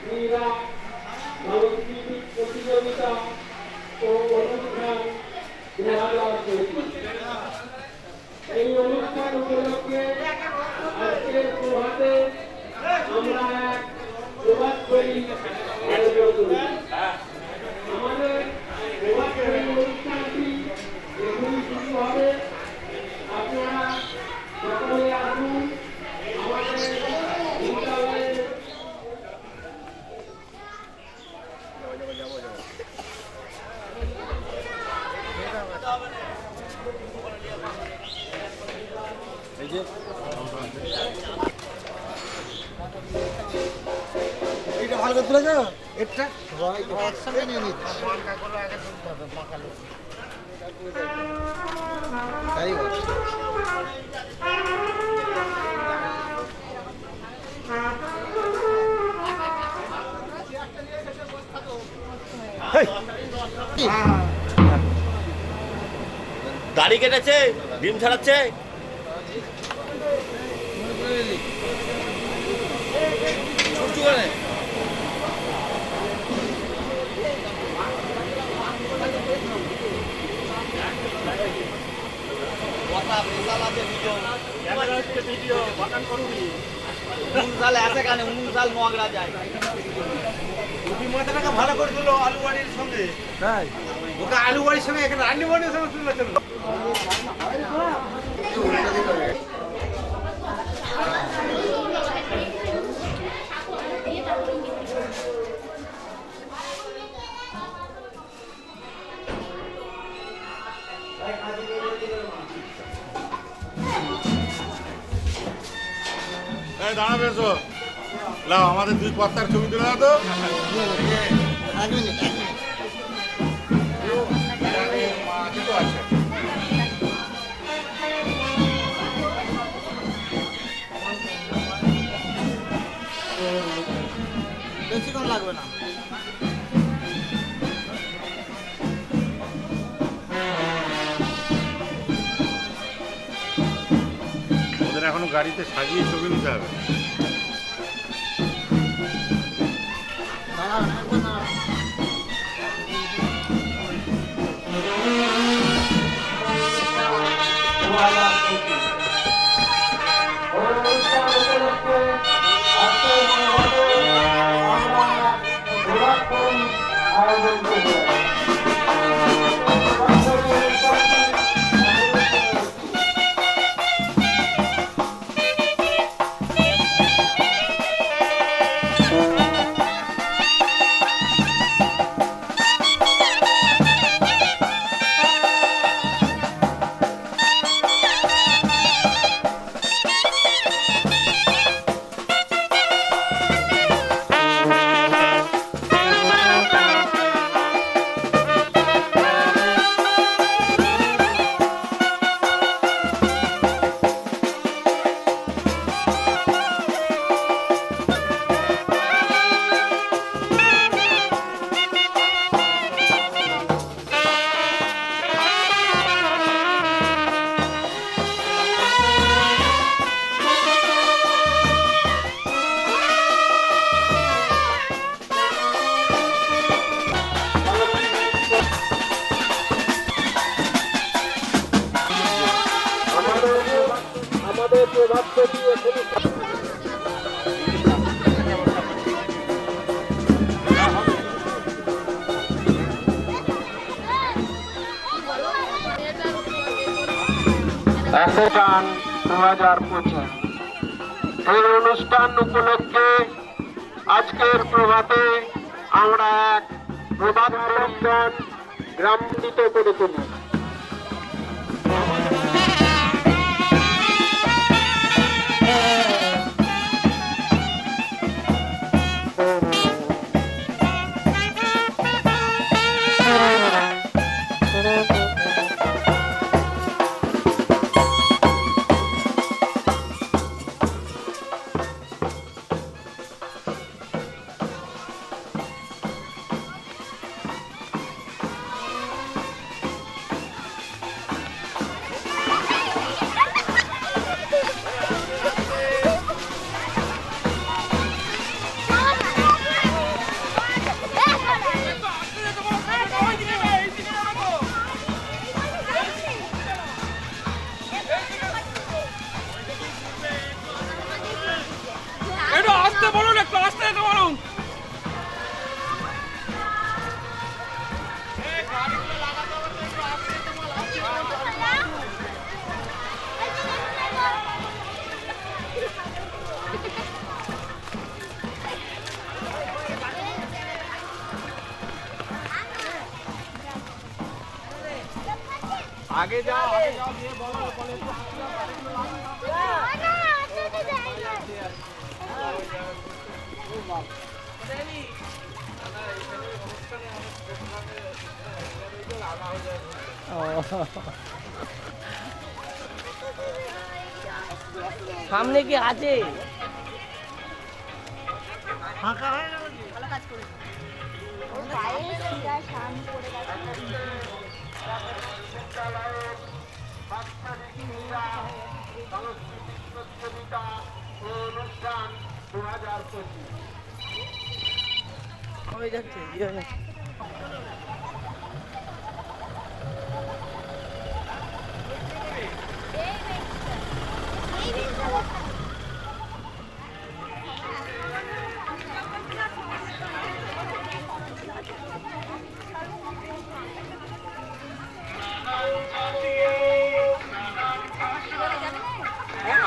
ক্রীড়া সাংস্কৃতিক প্রতিযোগিতা ও অনুষ্ঠান 2025। এই অনুষ্ঠান উপলক্ষে আজকের প্রভাতে আমরা এক প্রভাত ফেরি আয়োজন করি। আমাদের প্রভাত ফেরি অনুষ্ঠানটি এখনই শুরু হবে। আপনারা সকলে আসুন আমাদের বিদ্যালয়ের এইটা ভালো করে তুলে যাও। এটা একসঙ্গে নিয়ে নিচ্ছি। তাই বলছি। দাড়ি কেটেছে, ডিম ছাড়াচ্ছে। মাথাটাকে ভালো করে তুলো আলু বাড়ির সঙ্গে। তাই ওকে আলু বাড়ির সঙ্গে এখানে রান্নি বাড়ির সঙ্গে তুলে চলো। দাঁড়াবে এসো, লাও আমাদের দুই কর্তার ছবি তুলে দাও তো। বেশিক্ষণ লাগবে না। ওদের এখনো গাড়িতে সাজিয়ে ছবি নিতে হবে। আমাদের প্রভাত ফেরি এখনই গান 2025। এই অনুষ্ঠান উপলক্ষে আজকের প্রভাতে আমরা এক প্রভাত অনুষ্ঠান গ্রামোন্দিত করে তুলি। আগে যাও আগে যাও দিয়ে বলো বলে সামনে কি আছে? অনুষ্ঠান 2025 হয়ে যাচ্ছে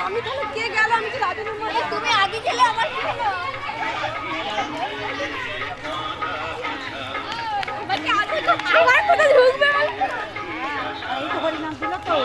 আমি তাহলে কে গেল? আমি তো রাজনীতির মধ্যে তুমি আগে গেলে আমার কি হলো? বাকি আগে তো আমার কোথায় ঢুকবে? এই তো হরি নাম দিল তো।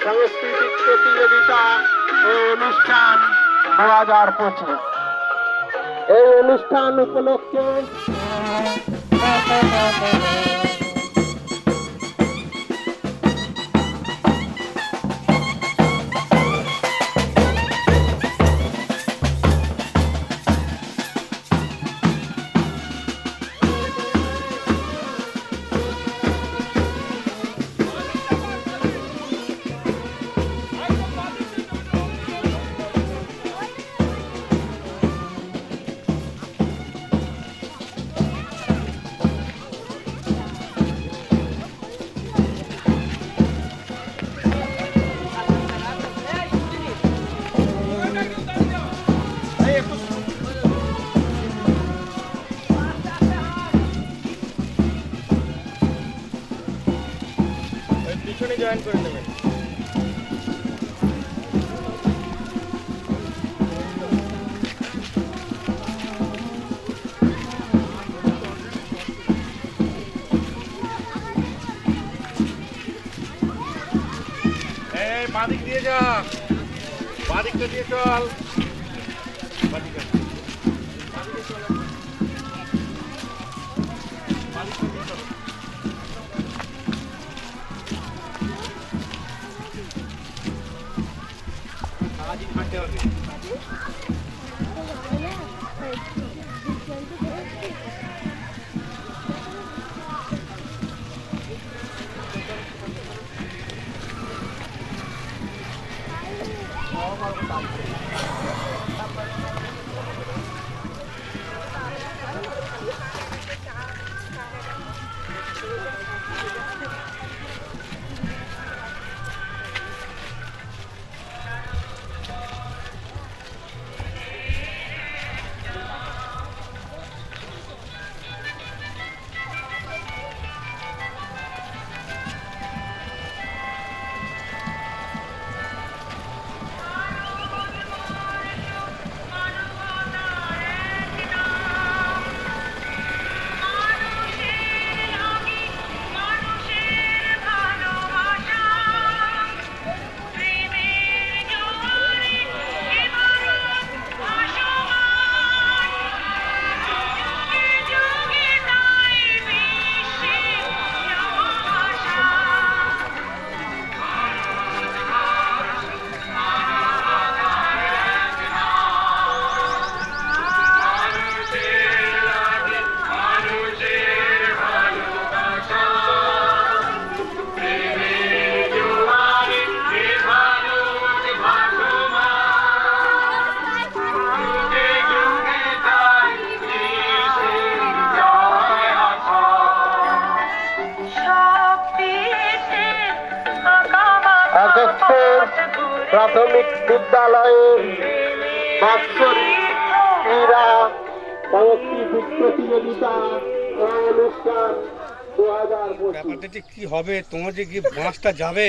সাংস্কৃতিক প্রতিযোগিতা ও অনুষ্ঠান 2025 এই অনুষ্ঠান উপলক্ষে পিছনে জয়েন করে নেবেন। এই বাদিক দিয়ে যা, বাদিকটা দিয়ে চল, বাদিকটা প্রাথমিক বিদ্যালয়ের বাৎসরিক ক্রীড়া সাংস্কৃতিক প্রতিযোগিতা ও অনুষ্ঠান 2025। ব্যাপারটা ঠিক কি হবে? তোমার যে কি বাসটা যাবে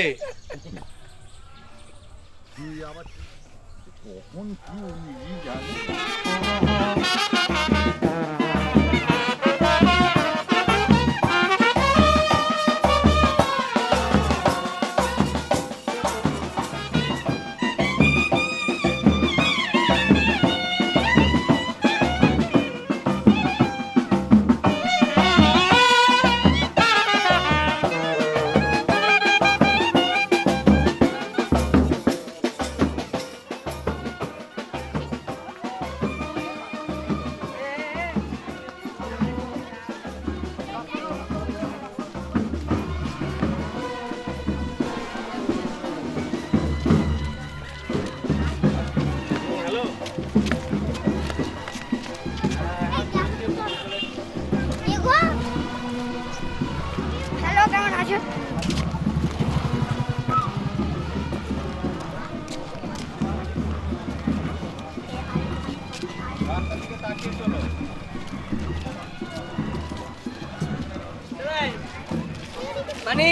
হ্যালো, কেমন আছো? মানে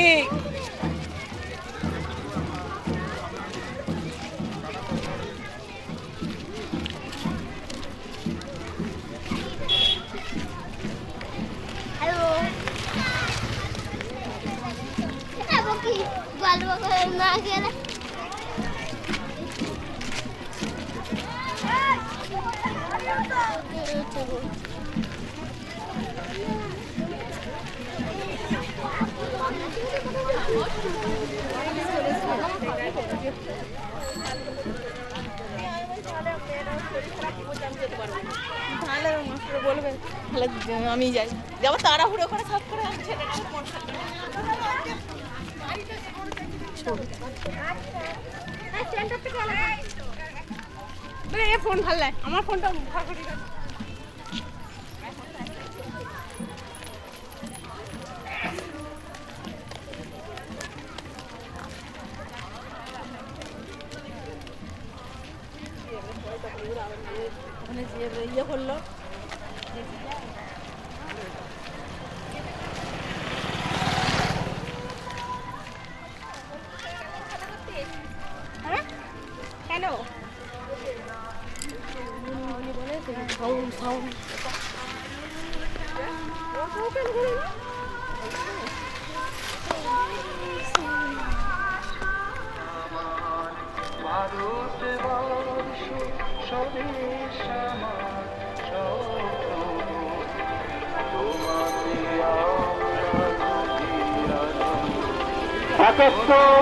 হ্যালো, যাবো কি গল্প করে না গেলে? তাহলে মাস্টার বলবেন, তাহলে আমি যাই, যাবো তাড়াহুড়ো করে সব করে ছেলেটা ফোন ভাল লাগে, আমার ফোনটা ইয়ে করলো। কেন একাত্তর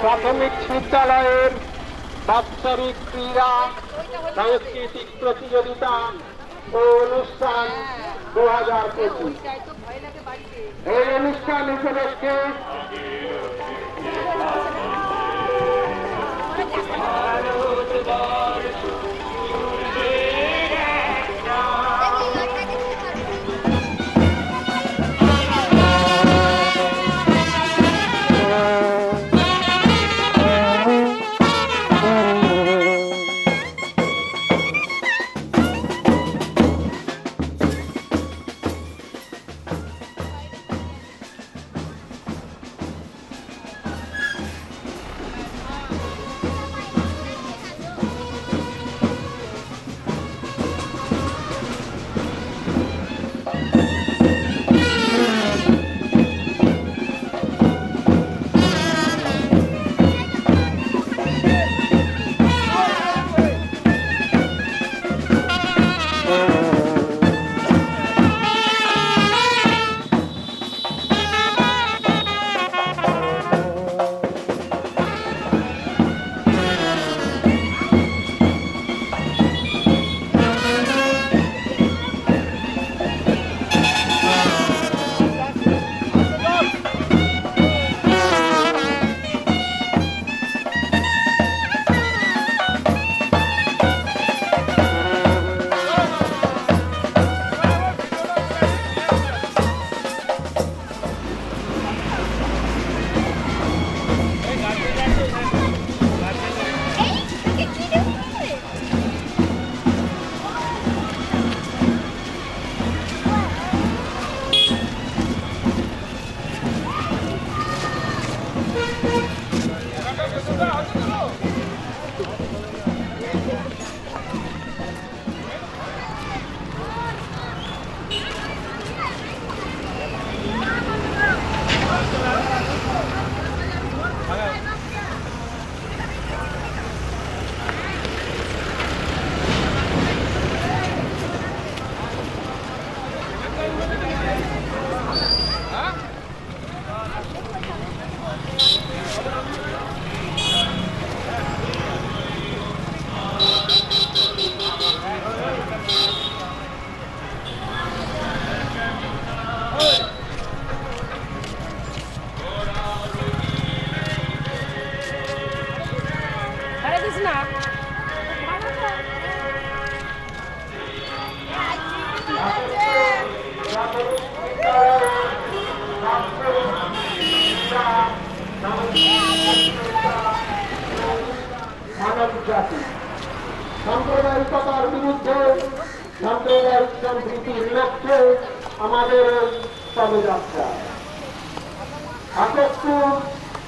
প্রাথমিক বিদ্যালয়ের বাৎসরিক ক্রীড়া সাংস্কৃতিক প্রতিযোগিতা ও অনুষ্ঠান 2025। এই অনুষ্ঠান উপলক্ষে আমাদের চলে যাত্রা। আকবপুর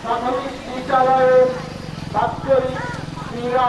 প্রাথমিক বিদ্যালয়ের বাৎসরিক ক্রীড়া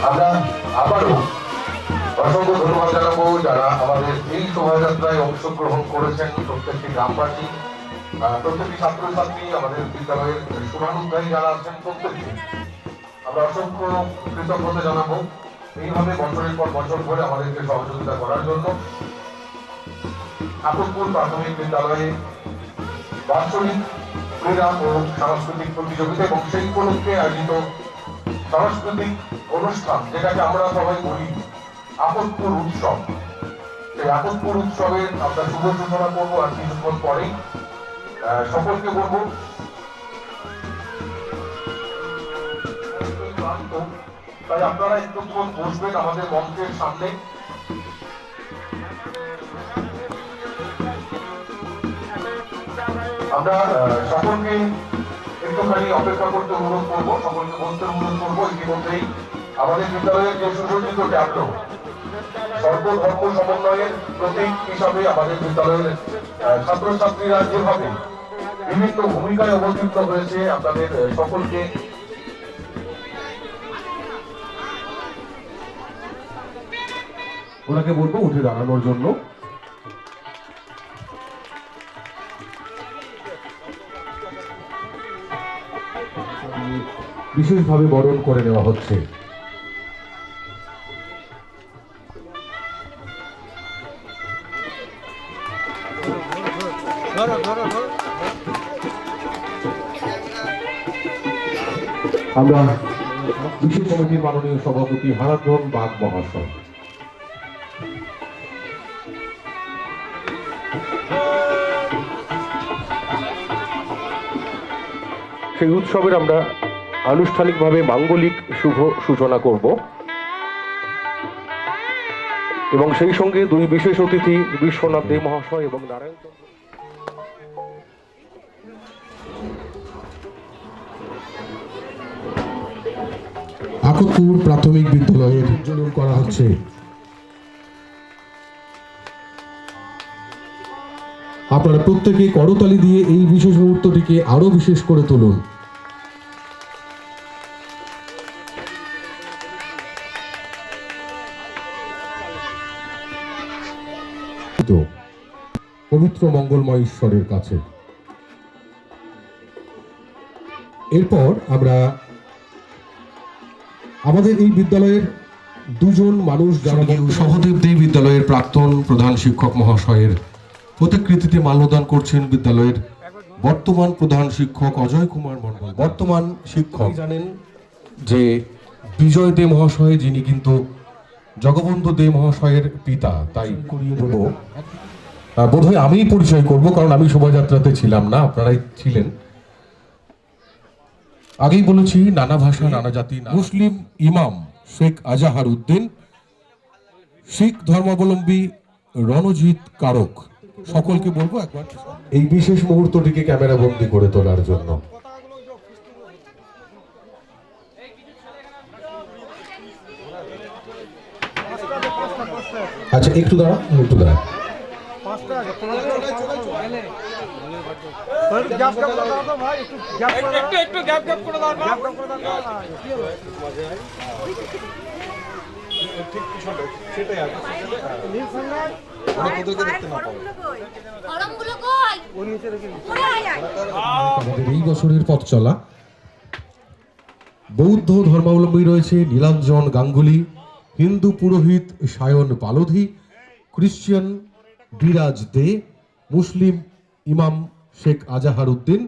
আমরা আবারও অসংখ্য ধন্যবাদ জানাবো যারা আমাদের এই শোভাযাত্রায় অংশগ্রহণ করেছেন, প্রত্যেকটি গ্রামবাসী, প্রত্যেকটি ছাত্রছাত্রী, আমাদের বিদ্যালয়ের শুভানুধ্যায়ী যারা আছেন প্রত্যেককে আমরা অসংখ্য কৃতজ্ঞতা জানাবো এইভাবে বছরের পর বছর ধরে আমাদেরকে সহযোগিতা করার জন্য। আকবপুর প্রাথমিক বিদ্যালয়ে বাৎসরিক ক্রীড়া ও সাংস্কৃতিক প্রতিযোগিতা এবং সেই উপলক্ষে আয়োজিত সাংস্কৃতিক অনুষ্ঠান, যেটাকে আমরা সবাই বলি আকবপুর উৎসব, সেই আকবপুর উৎসবের আমরা শুভ সূচনা করবো আর কিছুক্ষণ পরেই। সকলকে বলবো তাই আপনারা একটুক্ষণ বসবেন আমাদের মঞ্চের সামনে। আমরা সকলকে একটুখানি অপেক্ষা করতে অনুরোধ করবো, সকলকে বলতে অনুরোধ করবো। ইতিমধ্যেই আমাদের বিদ্যালয়ের যে সুসজ্জিত ট্যাবলো সর্বধর্ম সমন্বয়ের প্রতীক হিসাবে আমাদের বিদ্যালয়ের ছাত্রছাত্রীরা যেভাবে বিভিন্ন ভূমিকায় অবতীর্ণ হয়েছে, আপনাদের সকলকে ওনাকে বলবো উঠে দাঁড়ানোর জন্য। বিশেষভাবে বরণ করে নেওয়া হচ্ছে। আমরা বিশেষ কমিটির মাননীয় সভাপতি হারাধন বাগ মহাশয়, সেই উৎসবের আমরা আনুষ্ঠানিকভাবে মাঙ্গলিক শুভ সূচনা করব এবং সেই সঙ্গে দুই বিশেষ অতিথি বিশ্বনাথ দে মহাশয় এবং নারায়ণ চন্দ্র আকবপুর প্রাথমিক বিদ্যালয়ের উজ্জ্বলন করা হচ্ছে। আপনারা প্রত্যেকে করতালি দিয়ে এই বিশেষ মুহূর্তটিকে আরো বিশেষ করে তুলুন। পবিত্র মঙ্গলময় ঈশ্বরের কাছে। এরপর আমরা আমাদের এই বিদ্যালয়ের দুজন মানুষ যারা সহদেব দে বিদ্যালয়ের প্রাক্তন প্রধান শিক্ষক মহাশয়ের প্রতিকৃতিতে মাল্যদান করছেন বিদ্যালয়ের বর্তমান প্রধান শিক্ষক অজয় কুমার মণ্ডল। বর্তমান শিক্ষক জানেন যে বিজয় দে মহাশয়, যিনি কিন্তু জগবন্ধু দে মহাশয়ের পিতা, তাই করিয়ে দেব। বোধহয় আমিই পরিচয় করব, কারণ আমি শোভাযাত্রাতে ছিলাম না, আপনারাই ছিলেন। আগেই বলেছি, নানা ভাষা নানা জাতি। মুসলিম ইমাম শেখ আজাহার উদ্দিন, শিখ ধর্মাবলম্বী রণজিৎ কারক, সকলকে বলবো একবার এই বিশেষ মুহূর্তটিকে ক্যামেরা বন্দী করে তোলার জন্য। আচ্ছা, একটু দাঁড়া, একটু দাঁড়া। আমাদের এই বছরের পথ চলা বৌদ্ধ ধর্মাবলম্বী রয়েছে নীলাঞ্জন গাঙ্গুলি, হিন্দু পুরোহিত সায়ন পালোধি, খ্রিস্টান বিরাজ দে, মুসলিম ইমাম শেখ আজাহার উদ্দিন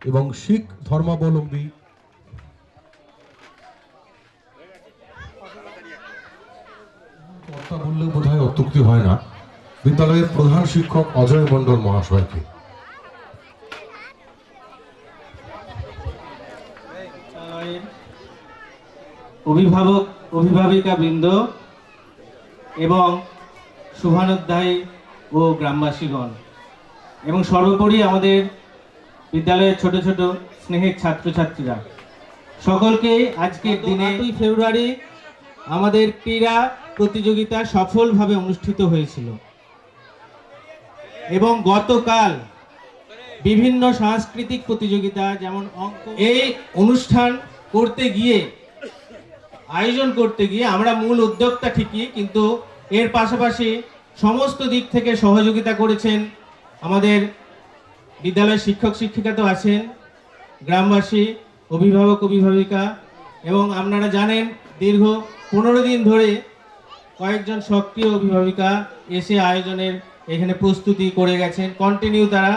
এবং শিখ ধর্মাবলম্বী কথা বললেও বোধহয় অত্যুক্তি হয় না, বিদ্যালয়ের প্রধান শিক্ষক অজয় মণ্ডল মহাশয়কে। অভিভাবক অভিভাবিকা বৃন্দ এবং শুভানুধ্যায়ী ও গ্রামবাসীগণ এবং সর্বোপরি আমাদের বিদ্যালয়ের ছোট ছোট স্নেহের ছাত্রছাত্রীরা, সকলকে আজকের দিনে 8 ফেব্রুয়ারি আমাদের ক্রীড়া প্রতিযোগিতা সফলভাবে অনুষ্ঠিত হয়েছিল এবং গতকাল বিভিন্ন সাংস্কৃতিক প্রতিযোগিতা যেমন অঙ্ক, এই অনুষ্ঠান করতে গিয়ে আয়োজন করতে গিয়ে আমরা মূল উদ্যোক্তা ঠিকই, কিন্তু এর পাশাপাশি সমস্ত দিক থেকে সহযোগিতা করেছেন আমাদের বিদ্যালয়ের শিক্ষক শিক্ষিকা তো আছেন, গ্রামবাসী, অভিভাবক অভিভাবিকা এবং আপনারা জানেন দীর্ঘ 15 দিন ধরে কয়েকজন সক্রিয় অভিভাবিকা এসে আয়োজনের এখানে প্রস্তুতি করে গেছেন, কন্টিনিউ তারা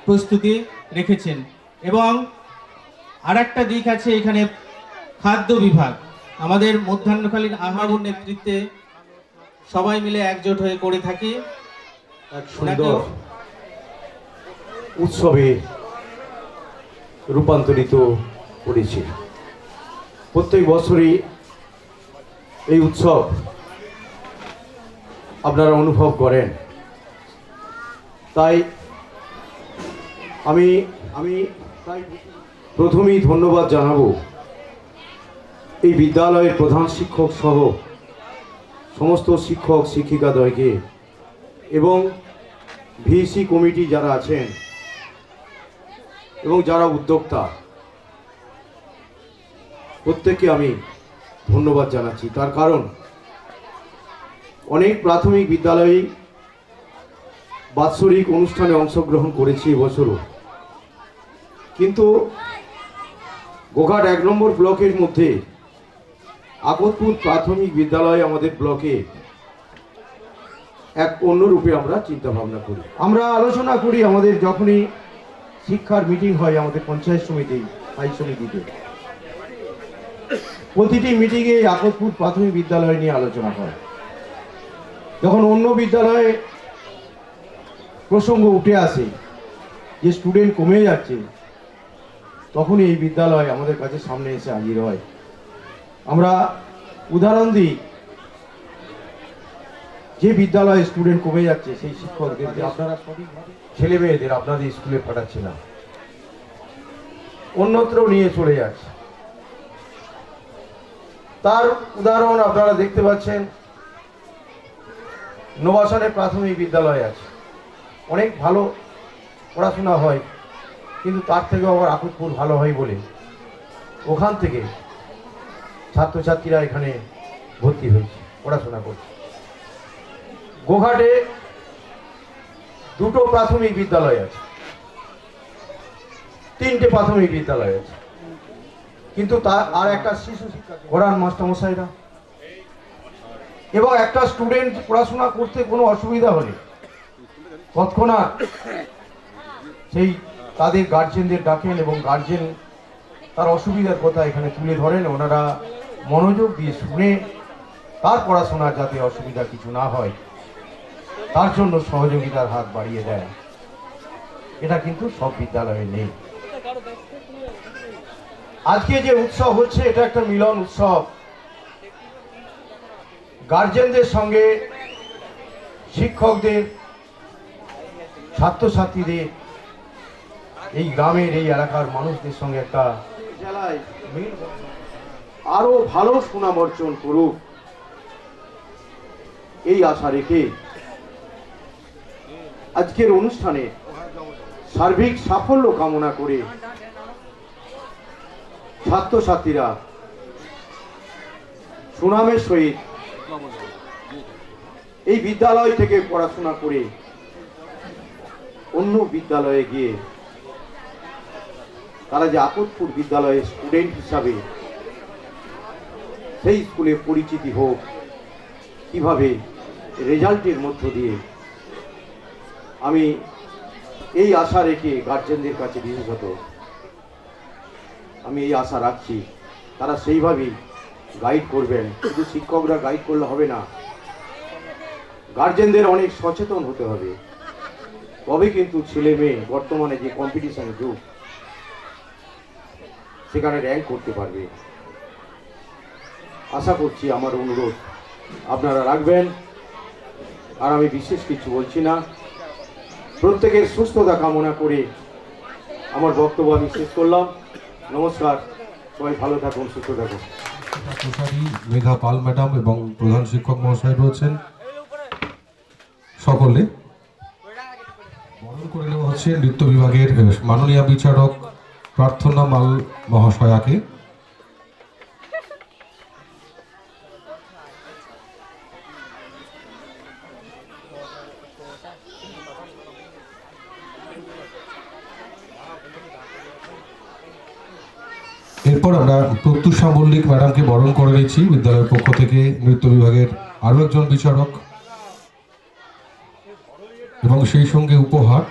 প্রস্তুতি রেখেছেন। এবং আরেকটা দিক আছে এখানে, খাদ্য বিভাগ আমাদের মধ্যাহ্নকালীন আহারের নেতৃত্বে সবাই মিলে একজোট হয়ে করে থাকি। এক সুন্দর উৎসবে রূপান্তরিত করেছে। প্রত্যেক বছরই এই উৎসব আপনারা অনুভব করেন, তাই আমি প্রথমেই ধন্যবাদ জানাবো এই বিদ্যালয়ের প্রধান শিক্ষক সহ সমস্ত শিক্ষক শিক্ষিকাদ্বয়কে এবং ভিসি কমিটি যারা আছেন এবং যারা উদ্যোক্তা, প্রত্যেককে আমি ধন্যবাদ জানাচ্ছি। তার কারণ অনেক প্রাথমিক বিদ্যালয়ে বাৎসরিক অনুষ্ঠানে অংশগ্রহণ করেছি এবছরও, কিন্তু গোঘাট 1 নম্বর ব্লকের মধ্যে আকতপুর প্রাথমিক বিদ্যালয় আমাদের ব্লকে এক অন্য রূপে আমরা চিন্তা ভাবনা করি। আমরা আলোচনা করি আমাদের যখনই শিক্ষার মিটিং হয় আমাদের পঞ্চায়েত সমিতি, স্থায়ী সমিতিতে, প্রতিটি মিটিংয়ে আকতপুর প্রাথমিক বিদ্যালয় নিয়ে আলোচনা হয়। যখন অন্য বিদ্যালয়ে প্রসঙ্গ উঠে আসে যে স্টুডেন্ট কমে যাচ্ছে, তখনই এই বিদ্যালয় আমাদের কাছে সামনে এসে হাজির হয়। আমরা উদাহরণ দিই, যে বিদ্যালয়ে স্টুডেন্ট কমে যাচ্ছে সেই শিক্ষকদেরকে আপনারা সঠিকভাবে ছেলে মেয়েদের আপনাদের স্কুলে পাঠাচ্ছে না, অন্যত্র নিয়ে চলে যাচ্ছে। তার উদাহরণ আপনারা দেখতে পাচ্ছেন, নোবাসনে প্রাথমিক বিদ্যালয় আছে, অনেক ভালো পড়াশোনা হয়, কিন্তু তার থেকে আবার আকতপুর ভালো হয় বলে ওখান থেকে ছাত্রছাত্রীরা এখানে ভর্তি হয়েছে, পড়াশোনা করছে। গোঘাটে 2টো প্রাথমিক বিদ্যালয় আছে, 3টে প্রাথমিক বিদ্যালয় আছে, কিন্তু তার আর একটা শিশু শিক্ষা করান মাস্টারমশাইরা, এবং একটা স্টুডেন্ট পড়াশোনা করতে কোনো অসুবিধা হলে তৎক্ষণাৎ সেই তাদের গার্জেনদের ডাকেন এবং গার্জেন তার অসুবিধার কথা এখানে তুলে ধরেন। ওনারা মনোযোগ দিয়ে শুনে তার পড়াশোনার যাতে অসুবিধা কিছু না হয় তার জন্য সহযোগিতার হাত বাড়িয়ে দেয়, এটা কিন্তু সব বিদ্যালয়ে নেই। আজকে যে উৎসব হচ্ছে এটা একটা মিলন উৎসব। গার্জেনদের সঙ্গে শিক্ষকদের, ছাত্রছাত্রীদের, এই গ্রামের এই এলাকার মানুষদের সঙ্গে একটা জেলায় আরো ভালো সুনাম অর্জন করুক এই আশা রেখে আজকের অনুষ্ঠানে সার্বিক সাফল্য কামনা করে ছাত্রছাত্রীরা সুনামের সহিত এই বিদ্যালয় থেকে পড়াশোনা করে অন্য বিদ্যালয়ে গিয়ে তারা যে আকতপুর বিদ্যালয়ের স্টুডেন্ট হিসাবে সেই স্কুলে পরিচিতি হোক, কিভাবে রেজাল্টের মধ্য দিয়ে, আমি এই আশা রেখে গার্জেনদের কাছে বিশেষত আমি এই আশা রাখছি তারা সেইভাবেই গাইড করবেন। শুধু শিক্ষকরা গাইড করলে হবে না, গার্জেনদের অনেক সচেতন হতে হবে, তবে কিন্তু ছেলে মেয়ে বর্তমানে যে কম্পিটিশনের যুগ সেখানে র্যাঙ্ক করতে পারবে। আশা করছি আমার অনুরোধ আপনারা রাখবেন। আর আমি বিশেষ কিছু বলছি না, প্রত্যেকের সুস্থতা কামনা করে আমার বক্তব্য আমি শেষ করলাম। নমস্কার, সবাই ভালো থাকুন, সুস্থ থাকুন। মেঘা পাল ম্যাডাম এবং প্রধান শিক্ষক মহাশয় রয়েছেন, সকলে বরণ করে নেওয়া হচ্ছে নৃত্য বিভাগের মাননীয় বিচারক প্রার্থনা মাল মহাশয়াকে। এরপর আমরা প্রত্যুষা মল্লিক ম্যাডামকে বরণ করে নিচ্ছি বিদ্যালয়ের পক্ষ থেকে, নৃত্য বিভাগের আরো একজন বিচারক, এবং সেই সঙ্গে উপহার।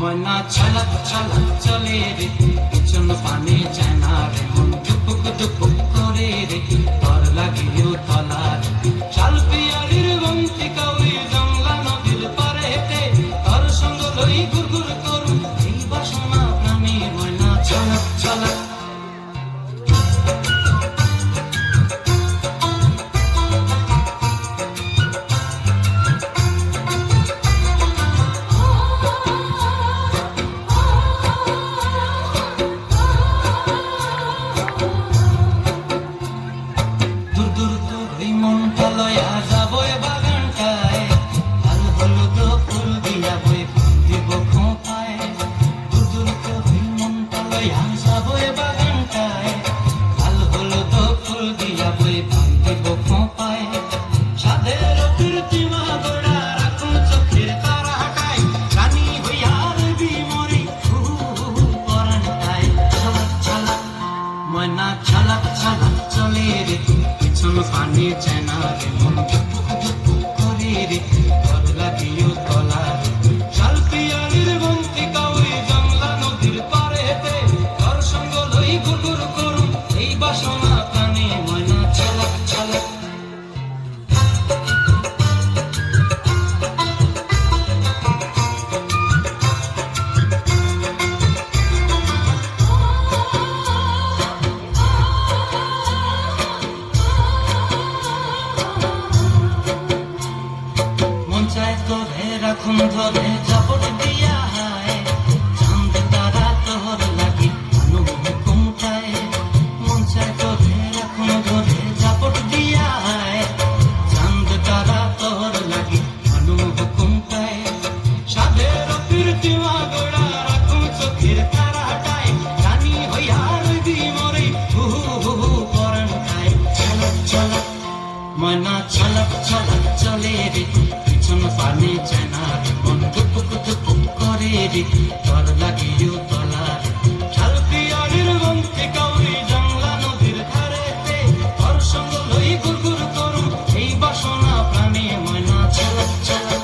ময়না ছলক ছলক চলে রে, পিছন পানে যায় না রে, মন টুকুক টুকুক করে রে, তর লাগিও তলা রে, শাল পিয়ালির বন্তি কাউরি জংলা নদীর পারে হেঁটে, তর সঙ্গ লই গুরগুর করু, এই বাসনা প্রাণী ময়না ছলক ছলক। ধরে রাখুন ধরে ঝাপট দিয়া রে পিছন পানে চায় না রে মন টুপুক টুপুক করে রে তর লাগিও তলার শাল পিয়ারির বংশে কাউরি জংলা নদীর ধারেতে তর সঙ্গ লই গুরগুর করুম এই বাসনা প্রাণে ময়না চালাক চালাক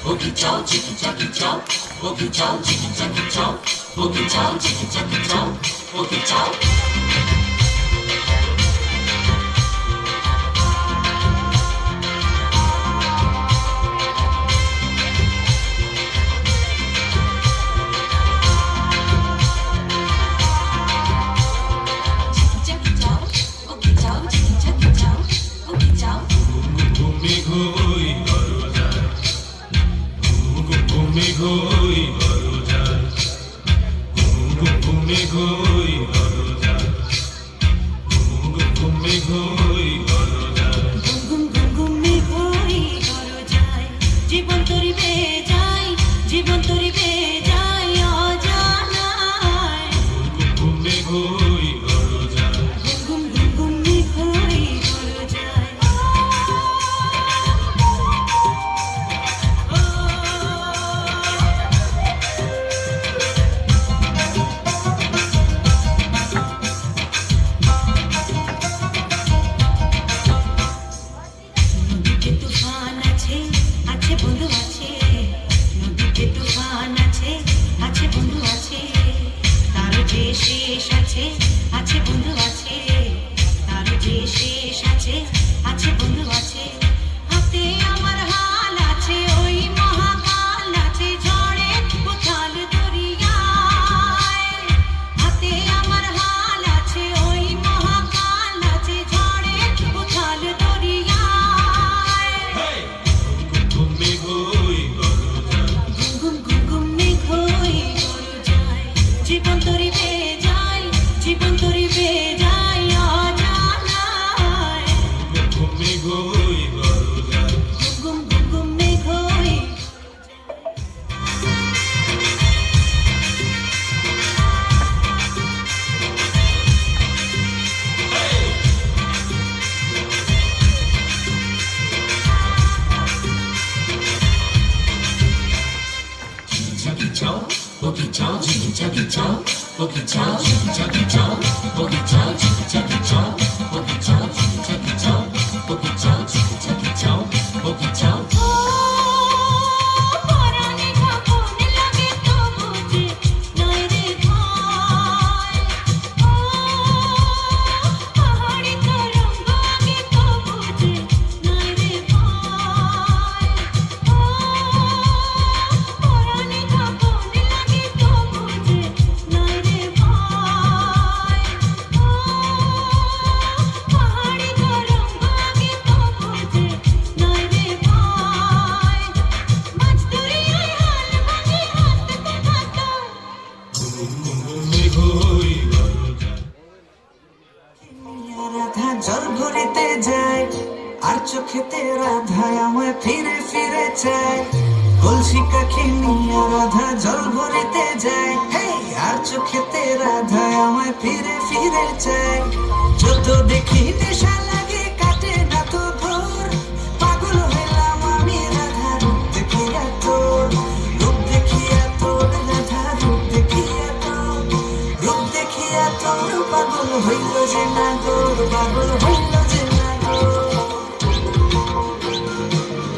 Boogie chow, chicky chacky chow. Boogie chow, chicky chacky chow. Boogie chow, chicky chacky chow. Boogie chow. জীবন তরিবে যায় জীবন তরিবে যায় অজানায় ঘুমে ঘুই ঘর যায় ঘুম ঘুম ঘুমে ঘুই ঘর যায় নদীতে তুফান আছে আছে বন্ধু আছে নদীতে তুফান আছে আছে বন্ধু আছে তার যে শেষ আছে আছে বন্ধু আছে তার যে শেষ আছে আছে বন্ধু আছে হাতে আমার হাল আছে ওই মহাকাল আছে ঝড়ে উথাল দরিয়ায় হাতে আমার হাল আছে ওই মহাকাল আছে ঝড়ে উথাল দরিয়ায় ঘুমে ঘুই ঘুম ঘুম ঘুমে ঘুই ঘর যায় জীবন তরিবে যায় জীবন তরিবে যায় অজানায় ঘুমে ঘুই ঘর যায় ঘুম ঘুম ঘুমে ঘুই Chucky chow, boogie chow, jiggy chucky chow, boogie chow, jiggy chucky chow, boogie chow, jiggy chucky chow, boogie chow, jiggy chucky chow, boogie chow, jiggy chucky chow, boogie chow. পরাণে ঝাপন লাগে তো বুঝে নয় রে ভয় পাহাড়ি তরঙ্গ আগে তো বুঝে নয় রে ভয় পরাণে ঝাপন লাগে তো বুঝে নয় রে ভয় পাহাড়ি তরঙ্গ আগে তো বুঝে নয় রে ভয় মাছ দরিয়ায় হাল ভাঙে হাত কথা ঘুমে ঘুই ঘর যায় রাধা জল ভরিতে যায় আর চোখেতে রাধা আমায় ফিরে ফিরে চায় কলসি কাখে নিয়ে রাধা জল ভরিতে যায় আর চোখেতে রাধা আমায় ফিরে ফিরে চায় যত দেখি নেশা লাগে কাটে না তো ভোর পাগল হইলাম আমি রাধা রূপ দেখিয়া তোর রূপ দেখিয়া তোর রাধা রূপ দেখিয়া তোর রূপ দেখিয়া তোর পাগল হইল যে না গোর পাগল হইল যে না গোর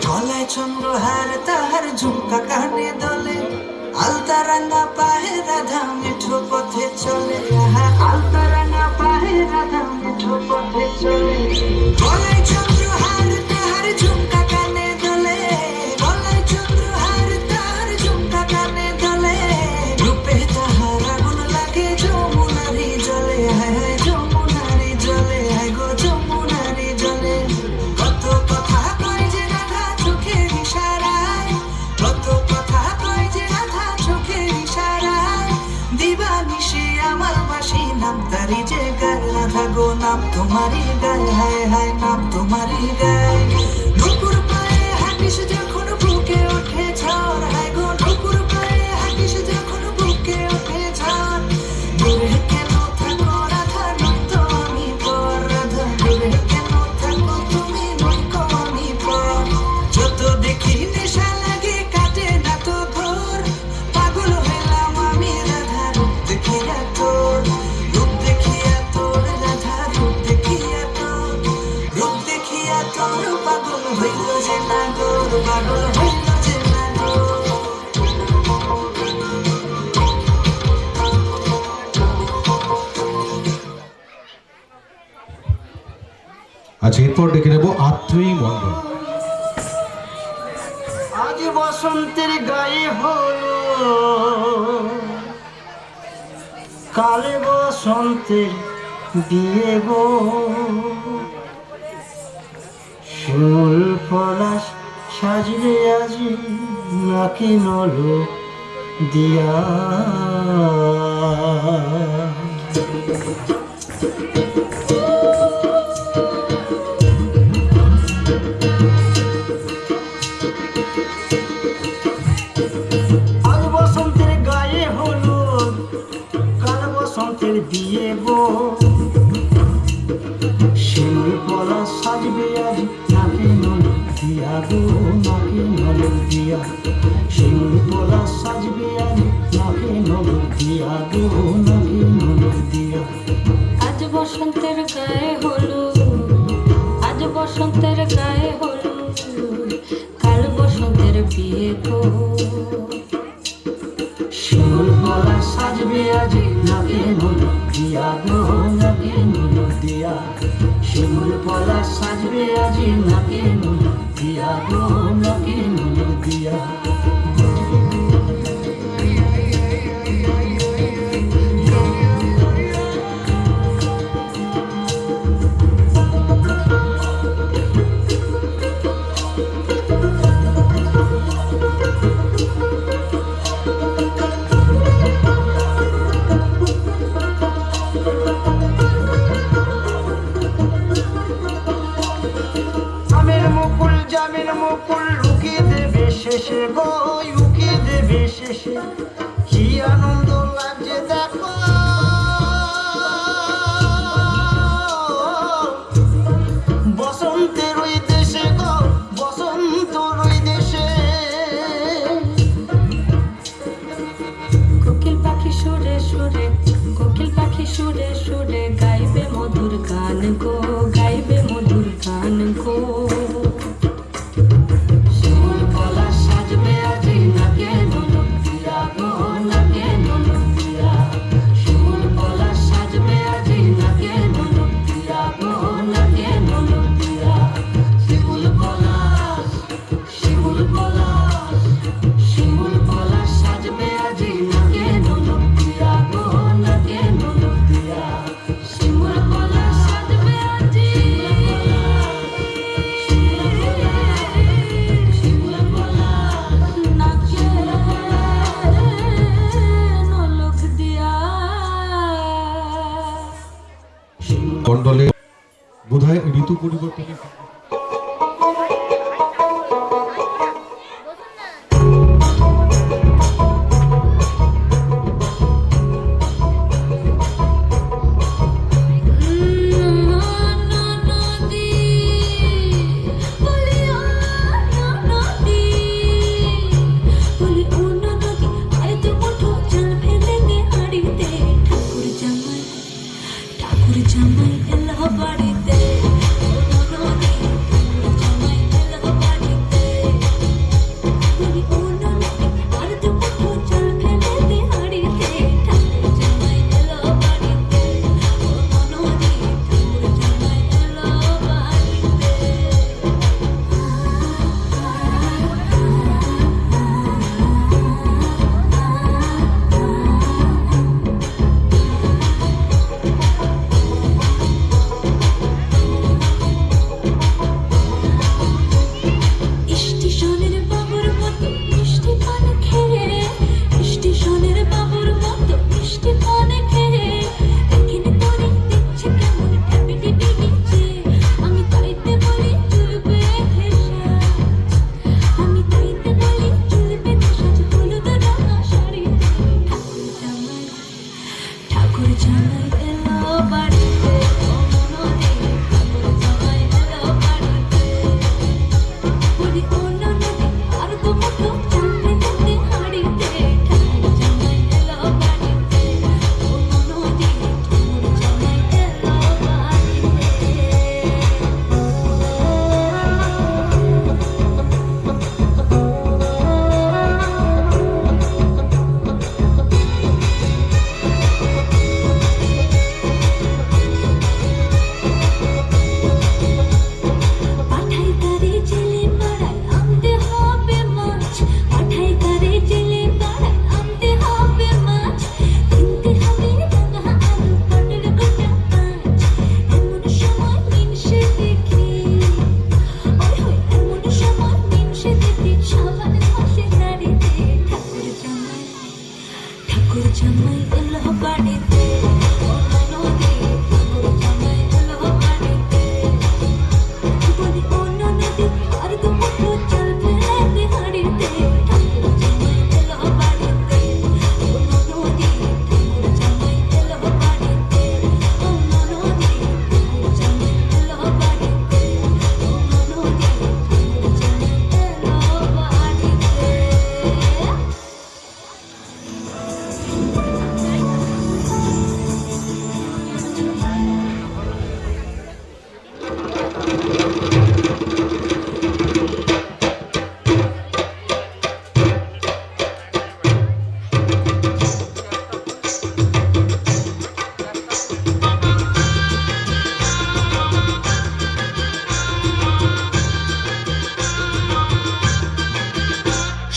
গলায় চন্দ্রহার তাহার ঝুমকা কানে দোলে আলতা রাঙা পায়ে রাধা মিঠো পথে চলে আলতা রাঙা পায়ে রাধা মিঠো পথে চলে গলায় চন্দ্রহার তাহার ঝুমকা কানে দোলে গলায় চন্দ্রহার তাহার ঝুমকা কানে দোলে রূপে তাহার নিশি আমার বাসি নাম তারি যে গায় রাধা গো নাম তোমারই গায় হায় হায় নাম তোমারই গায় নুপুর পায়ে হাঁটিস যখন বুকে ওঠে ঝড় হায় গো নুপুর পায়ে হাঁটিস যখন বুকে ওঠে ঝড় দূরে কেন থাকো রাধা নই তো আমি পর রাধা দূরে কেন থাকো তুমি নই তো আমি পর যত দেখি নেশা লাগে কাটে না তো ঘোর পাগল হইলাম আমি রাধা রূপ দেখিয়া তোর রূপ দেখিয়া তোর রাধা রূপ দেখিয়া তোর রূপ দেখিয়া তোর পাগল হইল যে নাগর পাগল হইল যে নাগর আচ্ছা, এরপর ডেকে নেব আত্রেয়ী মণ্ডল। আজ বসন্তের গায়ে হলো কালে বসন্তের বিয়ে গো শিমুল পলাশ সাজলে আজি নাকি নলো দিয়া আজ বসন্তের গায়ে হলো কাল বসন্তের বিয়ে গো শিমুল পলাশ সাজবে আজ নাকি নলো দিয়া গো নাকি নলো দিয়া শিমুল পলাশ সাজবে আজ নাকি নলো দিয়া গো নাকি নলো দিয়া আজ বসন্তের গায়ে হলো আজ বসন্তের গায়ে হলো কাল বসন্তের বিয়ে গো শিমুল পলাশ সাজবে আজ নাকি নলো দিয়া গো নাকি নলো দিয়া শিমুল পলাশ সাজবে আজ নাকি নলো দিয়া গো নাকি নলো দিয়া জামের মুকুল লুকিয়ে দেবে শেষে গো লুকিয়ে দেবে শেষে কি আনন্দ লাগছে দেখো বসন্তের ওই দেশে গো বসন্তর ওই দেশে কোকিল পাখি সুরে সুরে কোকিল পাখি সুরে সুরে গাইবে মধুর গান গো গাইবে মধুর গান গো শিমুল পলাশ সাজবে আজ নাকে নলো দিয়া গো নাকে নলো দিয়া শিমুল পলাশ সাজবে আজ নাকে নলো দিয়া গো নাকে নলো দিয়া শিমুল পলাশ শিমুল পলাশ শিমুল পলাশ সাজবে আজ নাকে নলো দিয়া গো নাকে নলো দিয়া শিমুল পলাশ সাজবে আজ নাকে নলক দিয়া মণ্ডলে বোধহয় ঋতু পরিবর্তনের ঠাকুর জামাই এলো বাড়িতে ঠাকুর জামাই এলো বাড়িতে ও ননদে ঠাকুর জামাই এলো বাড়িতে বলি ও ননদে আর তো মুঠো চাল ফেলতে হাড়িতে ঠাকুর জামাই এলো বাড়িতে ও ননদে ঠাকুর জামাই এলো পাঠাই তারে জেলে পাড়ায় আনতে হবে মাছ পাঠাই তারে জেলে পাড়ায় আনতে হবে মাছ কিনতে হবে রাঙা আলু পটল গোটা পাঁচ এমন সময় মিনসে দেখি ওই হই এমন সময় মিনসে দেখি সাবান ঘষে দাড়িতে ঠাকুর জামাই এলো বাড়িতে ও ননদে ঠাকুর জামাই এলো বাড়িতে বলি ও ননদে আর তো মুঠো চাল ফেলতে হাড়িতে ঠাকুর জামাই এলো বাড়িতে ও ননদে ঠাকুর জামাই এলো বাড়িতে ও ননদে ঠাকুর জামাই এলো বাড়িতে ও ননদে ঠাকুর জামাই এলো বাড়িতে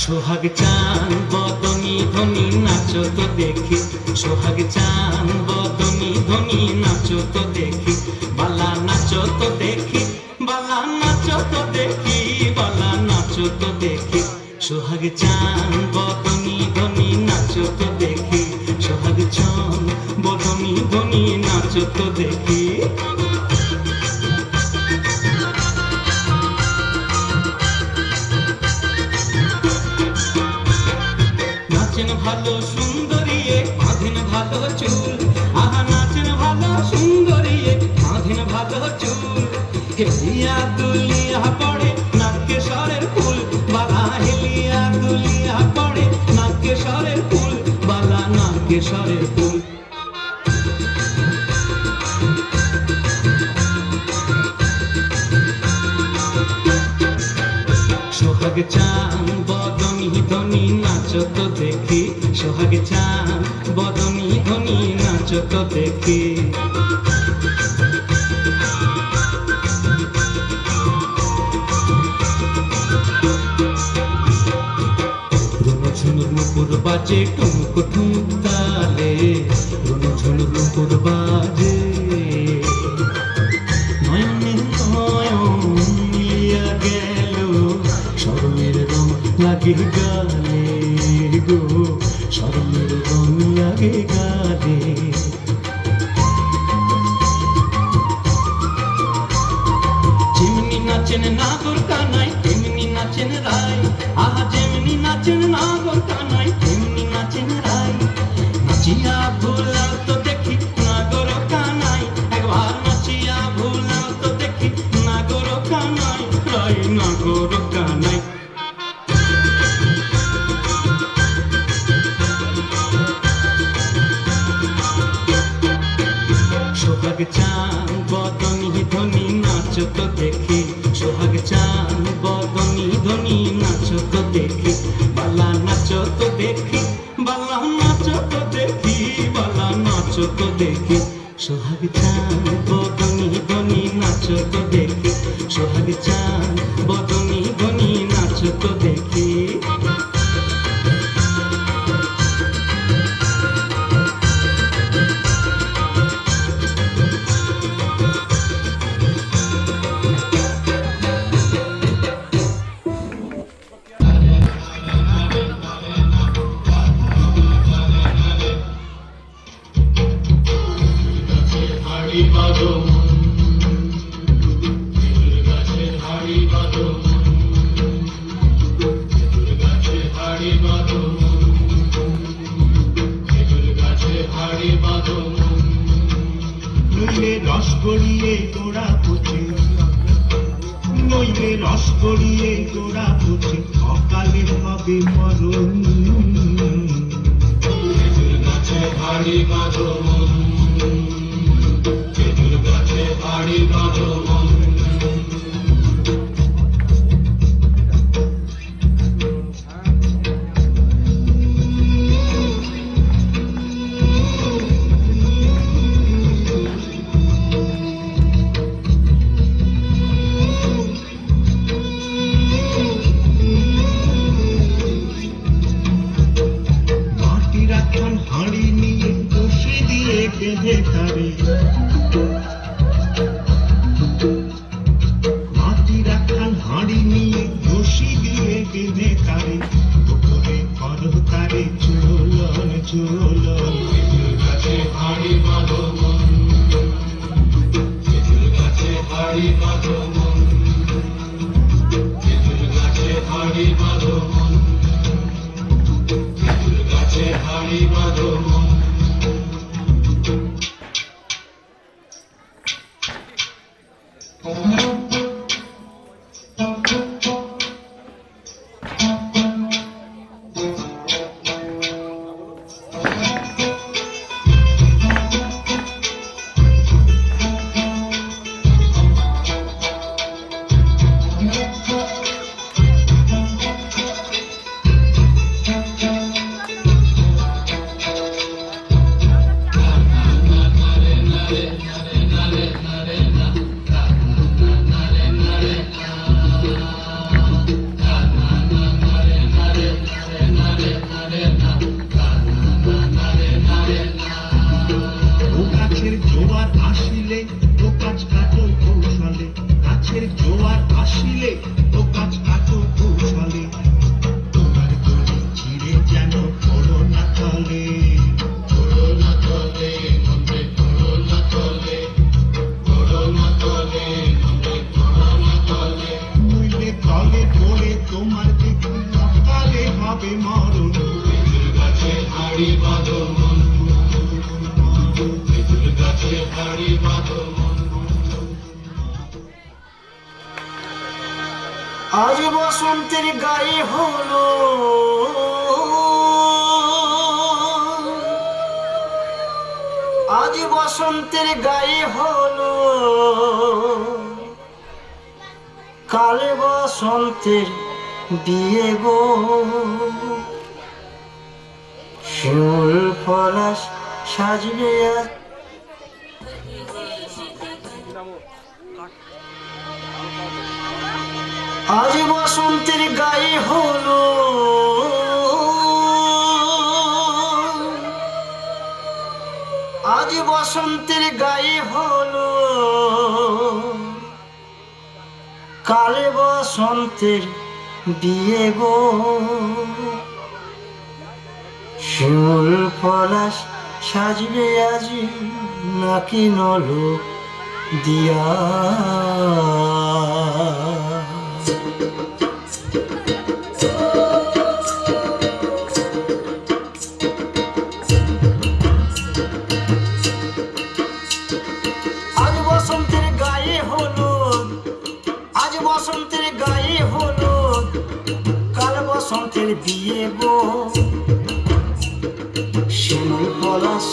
সোহাগ চান বদনি ধনি নাচো তো দেখি সোহাগ চান বদনি ধনি নাচো তো দেখি বালা নাচো তো দেখি বালা নাচো তো দেখি বালা নাচো তো দেখি সোহাগ চান বদনি ধনি নাচো তো দেখি সোহাগ চান বদনি ধনি নাচো তো দেখি নাচেন ভালো সুন্দরিয়ে বাঁধেন ভালো চুল আহা নাচেন ভালো সুন্দরিয়ে বাঁধেন ভালো চুল হেলিয়া দুলিয়া পড়ে নাকেশ্বরের ফুল বালা হেলিয়া দুলিয়া পড়ে নাকেশ্বরের ফুল বালা নাকেশ্বরের ফুল সোহাগ চান বদনি ধনি নাচো তো দেখি সোহাগ চান বদনি ধনি নাচো তো দেখি ঝুনুর নুপুর বাজে টুমুক ঠুমুক তালে ঝুনুর নুপুর বাজে নয়নে নয়ন মিলিয়া গেল শরমের রং লাগে গালে গো শরমের রং লাগে গালে যেমনি নাচেন নাগর কানাই তেমনি নাচেন রায় আহা যেমনি নাচেন নাগর কানাই তেমনি নাচেন রায় নাচিয়া ভুলাও তো দেখি নাগর কানাই একবার নাচিয়া ভুলাও তো দেখি নাগর কানাই রায় নাগর কানাই সোহাগ চান বদনি ধনি নাচো তো দেখি সোহাগ চান বদনি ধনি নাচো তো দেখি বালা নাচো তো দেখি বালা নাচো তো দেখি বালা নাচো তো দেখি সোহাগ চান বদনি ধনি নাচো তো দেখি সোহাগ চান বদনি ধনি নাচো তো দেখি হাড়ি বাঁধো মন নইলে রস গড়িয়ে গোড়া পচে নইলে রস গড়িয়ে গোড়া পচে অকালে হবে মরণ খেজুর গাছে বাড়ি বাঁধো মন খেজুর গাছে বাড়ি বাঁধো মন হাঁড়ি নিয়ে বসে দিয়ে বেঁধে তারে মাটির একখান হাঁড়ি নিয়ে বসি দিয়ে বেঁধে তারে ওপরে করো তারে চোলন চোলন খেজুর গাছে হাঁড়ি বাঁধো মন খেজুর গাছে হাঁড়ি বাঁধো মন খেজুর গাছে হাঁড়ি বাঁধো মন খেজুর গাছে হাঁড়ি বাঁধো মন জোয়ার আসিলে ও কাজ কাটো কৌশলে গাছের জোয়ার আসিলে ও কাজ কাটো কৌশলে তোমার গলি চিড়ে যেন পড়ো না তলে পড়ো না তলে মনে পড়ো না তলে পড়ো না তলে মনে পড়ো না তলে নইলে তলে পড়ে তোমার দেখি অকালে হবে মরণ খেজুর গাছে হাঁড়ি বাঁধো মন খেজুর গাছে হাঁড়ি বাঁধো মন আজ বসন্তের গায়ে হলো আজ বসন্তের গায়ে হলো কাল বসন্তের বিয়ে গো শিমুল পলাশ সাজবে আজ আজ বসন্তের গায়ে হলো আজ বসন্তের গায়ে হলো কালে বসন্তের বিয়ে গো শিমুল পলাশ সাজবে আজ নাকি নলক দিয়া আজ বসন্তের গায়ে হলো আজ বসন্তের গায়ে হলো কাল বসন্তের বিয়ে গো শিমুল পলাশ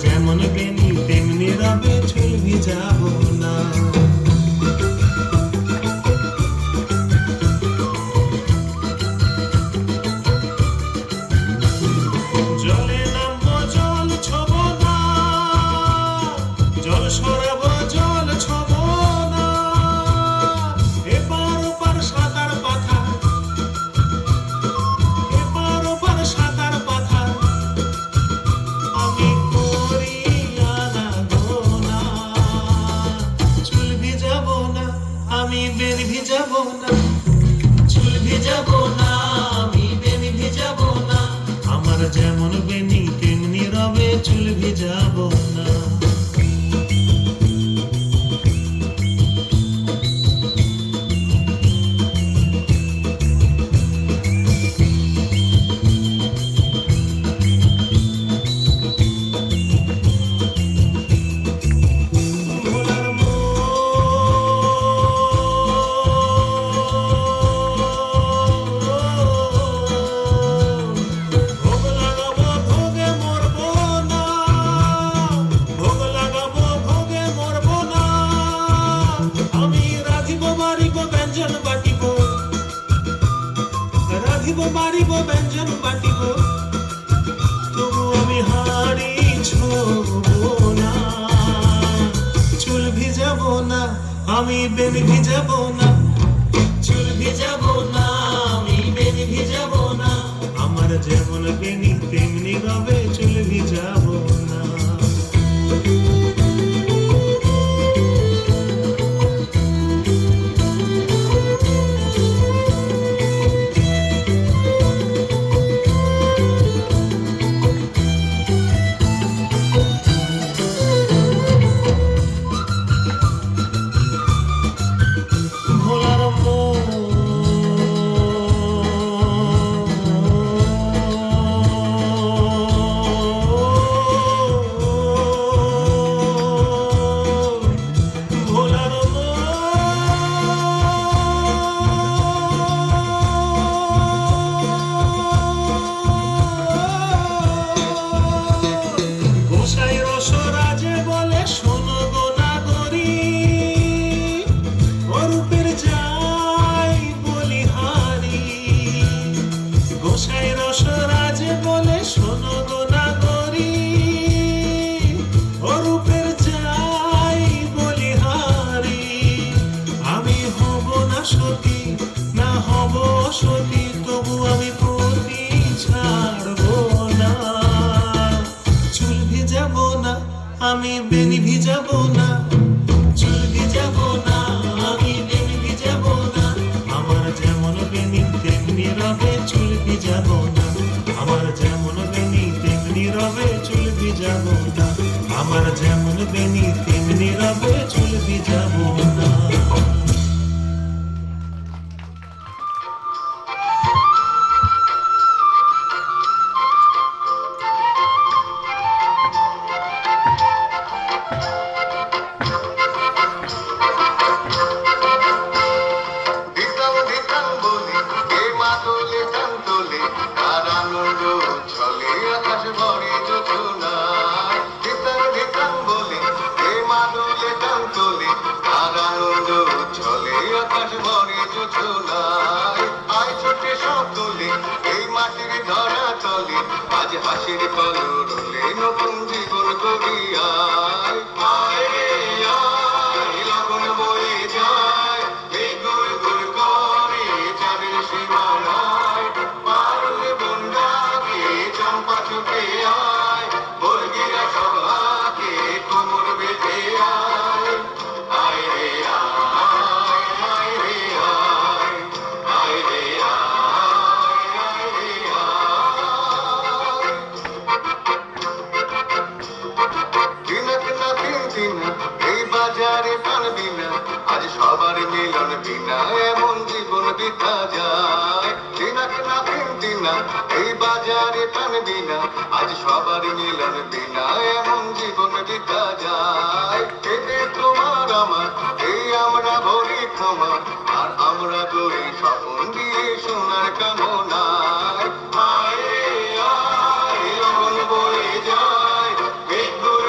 যেমন বেনি তেমনি রবে চুল ভিজাবো না। জলে নামবো জল ছোবো না, জল সরাবো জল ছোবো না, এপার ওপার সাঁতার পাথা, এপার ওপার সাঁতার পাথা আমি করি আনা গোনা। চুল ভিজাবো না, আমি বেন ভিজাবো না, চুল ভিজাবো না, আমি বেন ভিজাবো না, আমার যেমন বেনি তেমনি রবে চুল ভিজাবো না। ভোগ লাগাবো ভোগে মরবো না, ভোগ লাগাবো ভোগে মরবো না, আমি রাধিব মারিব ব্যঞ্জন বাটিব, রাধিব মারিব ব্যঞ্জন বাটিব, তবু আমি হাড়ি ছোবো না। চুল ভিজাবো না, আমি বেন ভিজাবো না, চুল ভিজাবো না, আমি বেন ভিজাবো না, আমার যেমন বেনি তেমনি রবে চুল ভিজাবো না। ভোলার ভোলার গোসাই রসরাজে বলে শোনো গো নাগরী, অরূপের যাই বলিহারি। গোসাই রসরাজে বলে শোনো গো নাগরী, অরূপের যাই বলিহারি। আমি হব না সতী, না হব সতী, তবু আমি পতি ছাড়বো না। চুল ভিজাবো না, আমি বেনি ভিজাবো না, চুল ভিজাবো না, আমি বেনি ভিজাবো না, আমার যেমন বেনি তেমনি রবে চুল ভিজাবো না, আমার যেমন বেনি তেমনি রবে চুল ভিজাবো না, আমার যেমন বেনি তেমনি রবে চুল ভিজাবো না। ধিতাং ধিতাং বলে এ মাদলে টান তোলে, আর আনন্দ চলে আকাশ ভরে যোজনায়। ধিতাং ধিতাং বলে এ মাদলে টান তোলে, আর আনন্দ চলে আকাশ ভরে যোজনায়। আয় ছোটে সব তোলে এই মাটির ধরা তলে, আজ হাসির কলরলে নতুন জীবন গড়িয়ায়। আয় রে আয়, লগন বয়ে যায়, বেগুর গুর করে চাঁদের সীমানায়। পারুল বন্যাকে চম্পা চুকে আয়, বর্গিরা সভাকে কোমর বেঁধে আয়। আয় রে আয়, আয় রে আয়, আয় রে আয়, আয় রে আয়। দিনক না তিন দিন এই বাজারে পান বিনা, আজ সবার মিলন বিনা এমন জীবন বিতা যায়। দিনক না তিন দিন এই বাজারে পান বিনা, আজ সবার মিলন বিনা এমন জীবন বিতা যায়। এতে তোমার আমার এই আমরা ভরি ক্ষমা, আর আমরা গড়ি স্বপন দিয়ে সোনার কামনায়। আয় রে আয়, লগন বয়ে যায়, বেগুর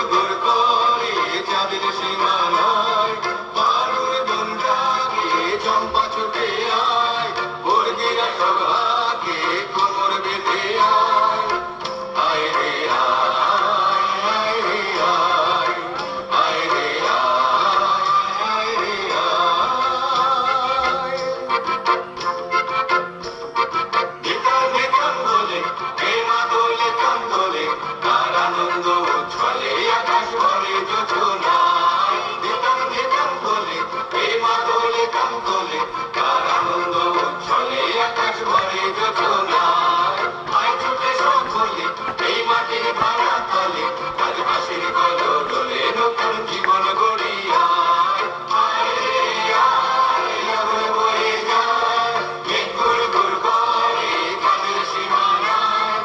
চলে আকাশ ভরে যোজনায় দিতাম দিতাম বলে এই মাদলে কাম তোলে কার আনন্দ উচ্ছলে আকাশ ভরে যোজনায় আয় ছুটে সকলে এই মাটির ভাঙা তলে আজ বাঁশির কল দোলে নতুন জীবন গড়িয়ায় আয় রে আয় আগুন বয়ে যায় মেঘ গুড় গুড় করে কাজের সীমানায়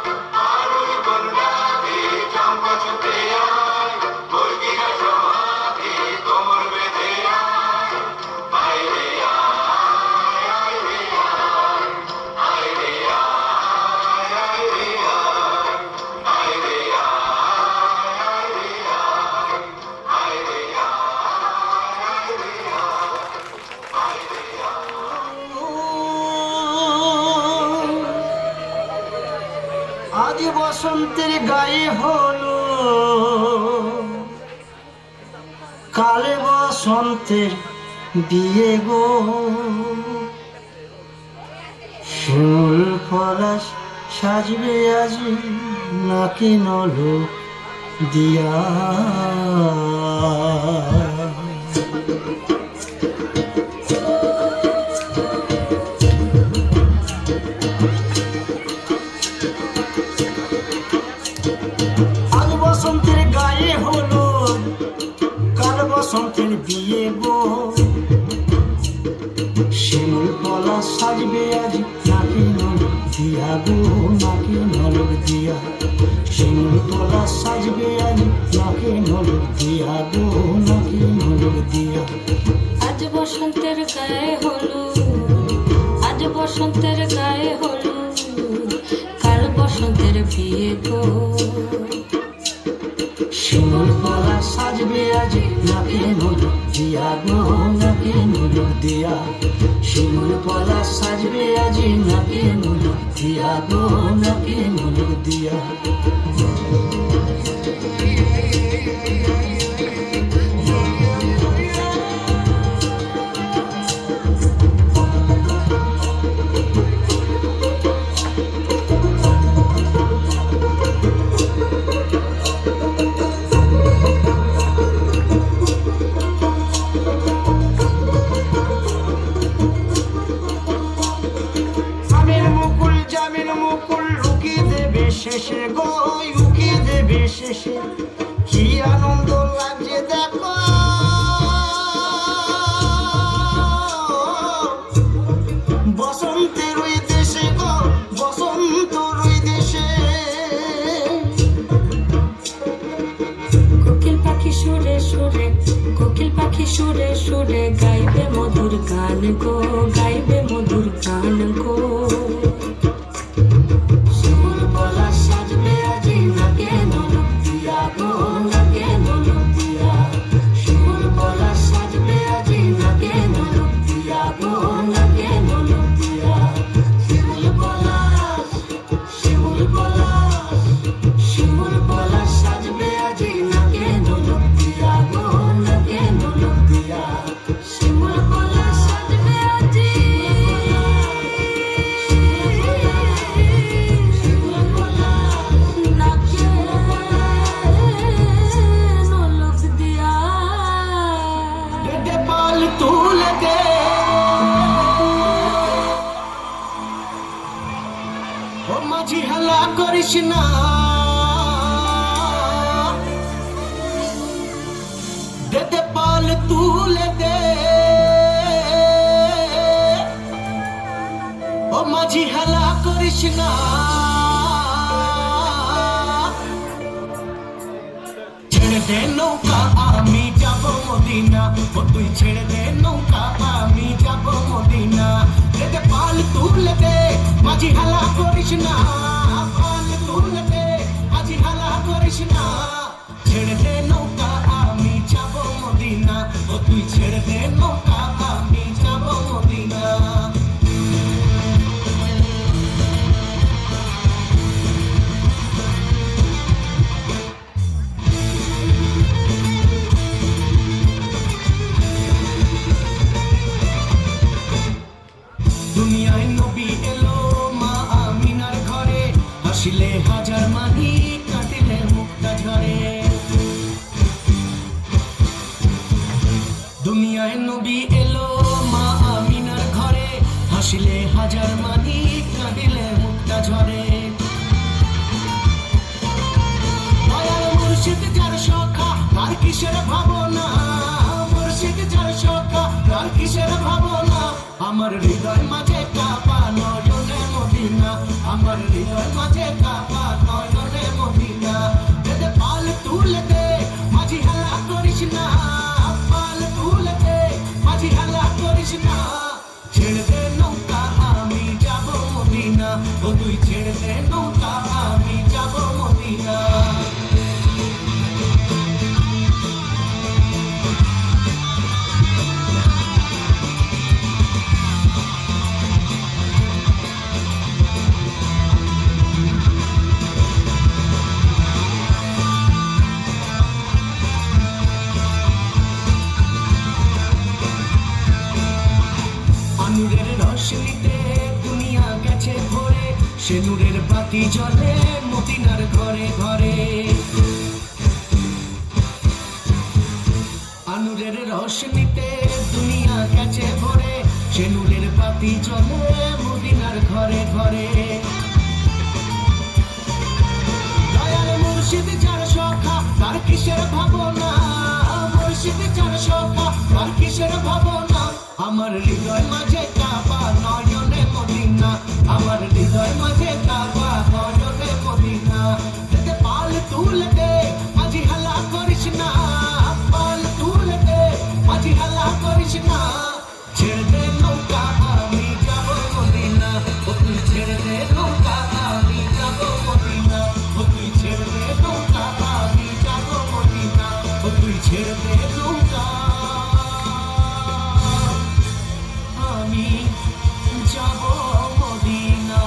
আর ওই বন্যাতে চম্পা ছুটে আয় মুরগিরা সমাধি কোমর বেঁধে আয় আয় রে আয় আয় রে আয় আয় রে আয় আয় রে আয় আয় রে আয় আয় রে আয় আয় রে আয় আয় রে আজ বসন্তের গায়ে হলো কালে বসন্তের বিয়ে গো ফুল পলাশ সাজবে আজ নাকি নলো দিয়া আজ বসন্তের গায়ে হলো কাল বসন্তের বিয়ে গো শিমুল পলা সাজবে আজ নাকি নলক দিয়া গো নাকি নলক দিয়া শিমুল পলা সাজবে আজ নাকি নলক দিয়া গো নাকি নলক দিয়া আজ বসন্তের গায়ে হলুদ আজ বসন্তের গায়ে হলুদ কাল বসন্তের বিয়ে গো শিমুল পলা সাজবে আজ নাকি নলক দিয়া গো নাকি নলক দিয়া শিমুল পলা সাজবে আজ নাকি নলক দিয়া গো নাকি নলক দিয়া জামিন মুকুল লুকিয়ে দেবে শেষে গো লুকিয়ে দেবে শেষে কি আনন্দ লাগছে দেখো বসন্তের ওই দেশে গো বসন্তর ওই দেশে কোকিল পাখি সুরে সুরে কোকিল পাখি সুরে সুরে গাইবে মধুর গান গো গাইবে মধুর গান গো শিমুল পলা সাজবে আজ নাকে নলক দিয়া গো নাকে নলক দিয়া শিমুল পলা সাজবে আজ নাকে নলক দিয়া গো নাকে নলক দিয়া শিমুল পলাশ শিমুল পলাশ শিমুল পলাশ সাজবে আজ নাকে নলক দিয়া গো নাকে নলক দিয়া শিমুল পলাশ সাজবে আজ শিমুল পলাশ নাকে নলক দিয়া দে পাল তুলে দে ও মাঝি হালা করিস না দে পাল তুলে দে ও মাঝি হালা করিস না ছেড়ে দে নৌকা আমি যাব মদিনা ও তুই ছেড়ে দে নৌকা আমি যাব মদিনা দে পাল তুলে দে মাঝি হালা করিস না পাল তুলে দে মাঝি হালা করিস না ছেড়ে দে নৌকা আমি যাব মদিনা ও তুই ছেড়ে দে নৌকা আমি যাব মদিনা দুনিয়ায় নবী এলো মা আমিনার ঘরে হাসিলে হাজার মানি কাটিলে মুক্তা ঝরে মদিনায় নবী এলো মা আমিনার ঘরে, হাসিলে হাজার মানিক কাঁদিলে মুক্তা ঝরে। দয়াল মুর্শিদ যার সখা তার কিসের ভাবনা, মুর্শিদ যার সখা তার কিসের ভাবনা। আমার হৃদয় মাঝে কাবা নয়নে মদিনা, আমার হৃদয় মাঝে কাবা নয়নে মদিনা। দে পাল তুলে দে মাঝি হেলা করিস না, পাল তুলে দে মাঝি হেলা করিস না। ছেড়ে দে নৌকা আমি যাব মদিনা, ও তুই ছেড়ে দে নৌকা আমি যাব মদিনা। নূরের রোশনীতে দুনিয়া গেছে ভরে, সে নূরের বাতি জ্বলে মদিনার ঘরে ঘরে। আনুরের রোশনীতে দুনিয়া গেছে ভরে, সে নূরের বাতি জ্বলে মদিনার ঘরে ঘরে। দয়াল মুর্শিদ যার সখা তার কিসের ভাবনা, মুর্শিদ যার সখা তার কিসের ভাবনা। আমার হৃদয় মাঝে কাবা নয়নে মদিনা, আমার হৃদয় মাঝে কাবা নয়নে মদিনা। দে পাল তুলে দে মাঝি হালা করিস না, পাল তুলে দে মাঝি হালা করিস না। ছেড়ে দে নৌকা আমি যাব মদিনা, ও তুই ছেড়ে দে নৌকা আমি যাব মদিনা, ও তুই ছেড়ে দে নৌকা আমি যাব মদিনা, ও তুই ছেড়ে দে নৌকা আমি যাব মদিনা।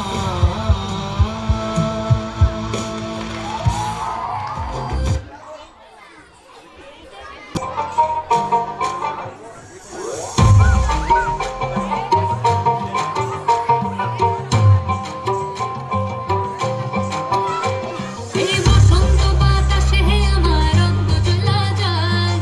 এই বসন্ত বাতাসে আমার রক্ত জ্বলা যায়,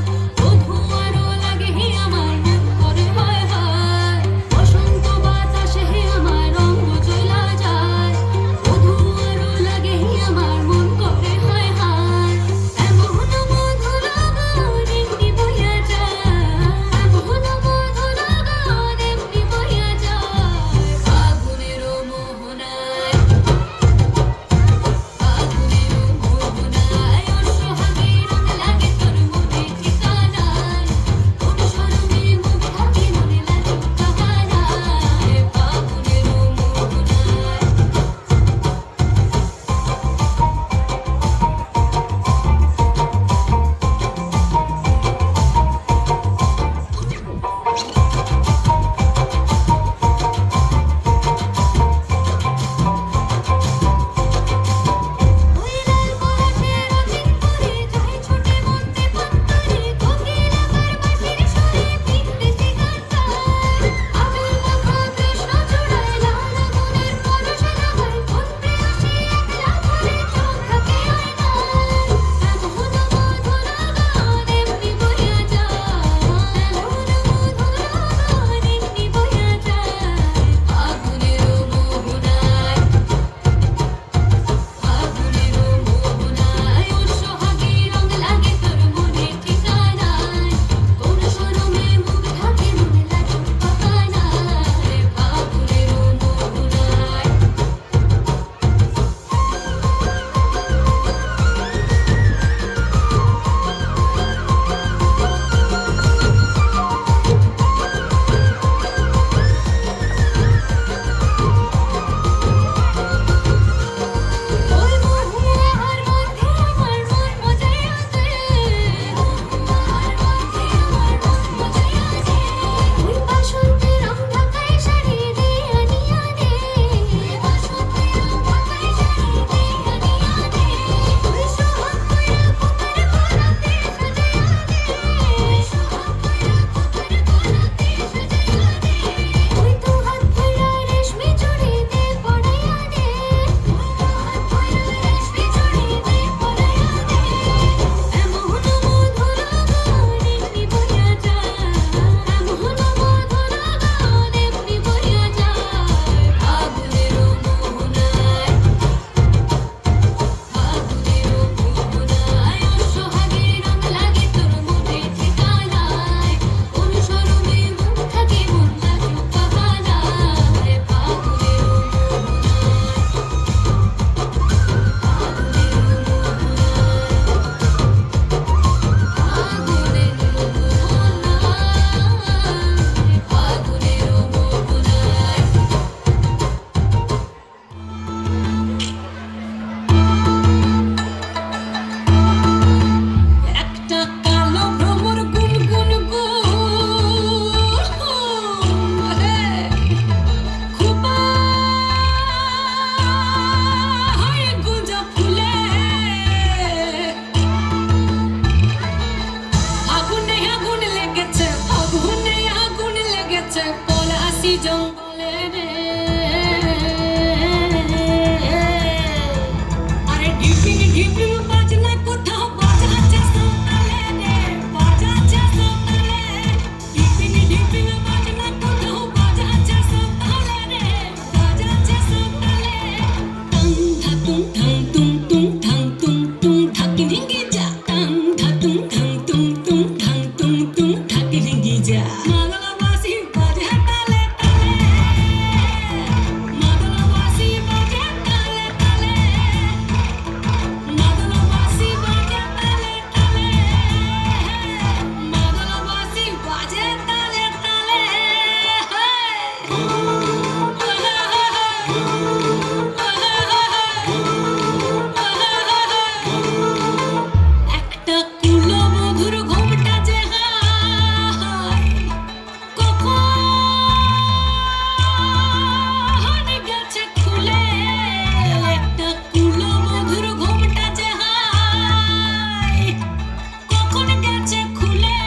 জঙ্গলে রে আরে ঢিপিং ঢিপিং বাজনা কোথাও বাজাচ্ছে সকালে রে বাজাচ্ছে সকালে ঢিপিং ঢিপিং বাজনা কোথাও বাজাচ্ছে সকালে রে বাজাচ্ছে সকালে টাং ধাতুং ধাং তুং তুং তুং ঢাকি ঢিঙ্গি যা টাং ধাতুং ধাং তুং তুং ঢাং তুং তুং ঢাকি ঢিঙ্গি যা মাদলাবাসী বাজে তালে তালে মাদলাবাসী বাজে তালে তালে মাদলাবাসী বাজে তালে তালে মাদলাবাসী বাজে তালে তালে একটা কুলো মধুর ঘুমটা যে হায় কখন গেছে খুলে একটা কুলো মধুর ঘুমটা যে হায় কখন গেছে খুলে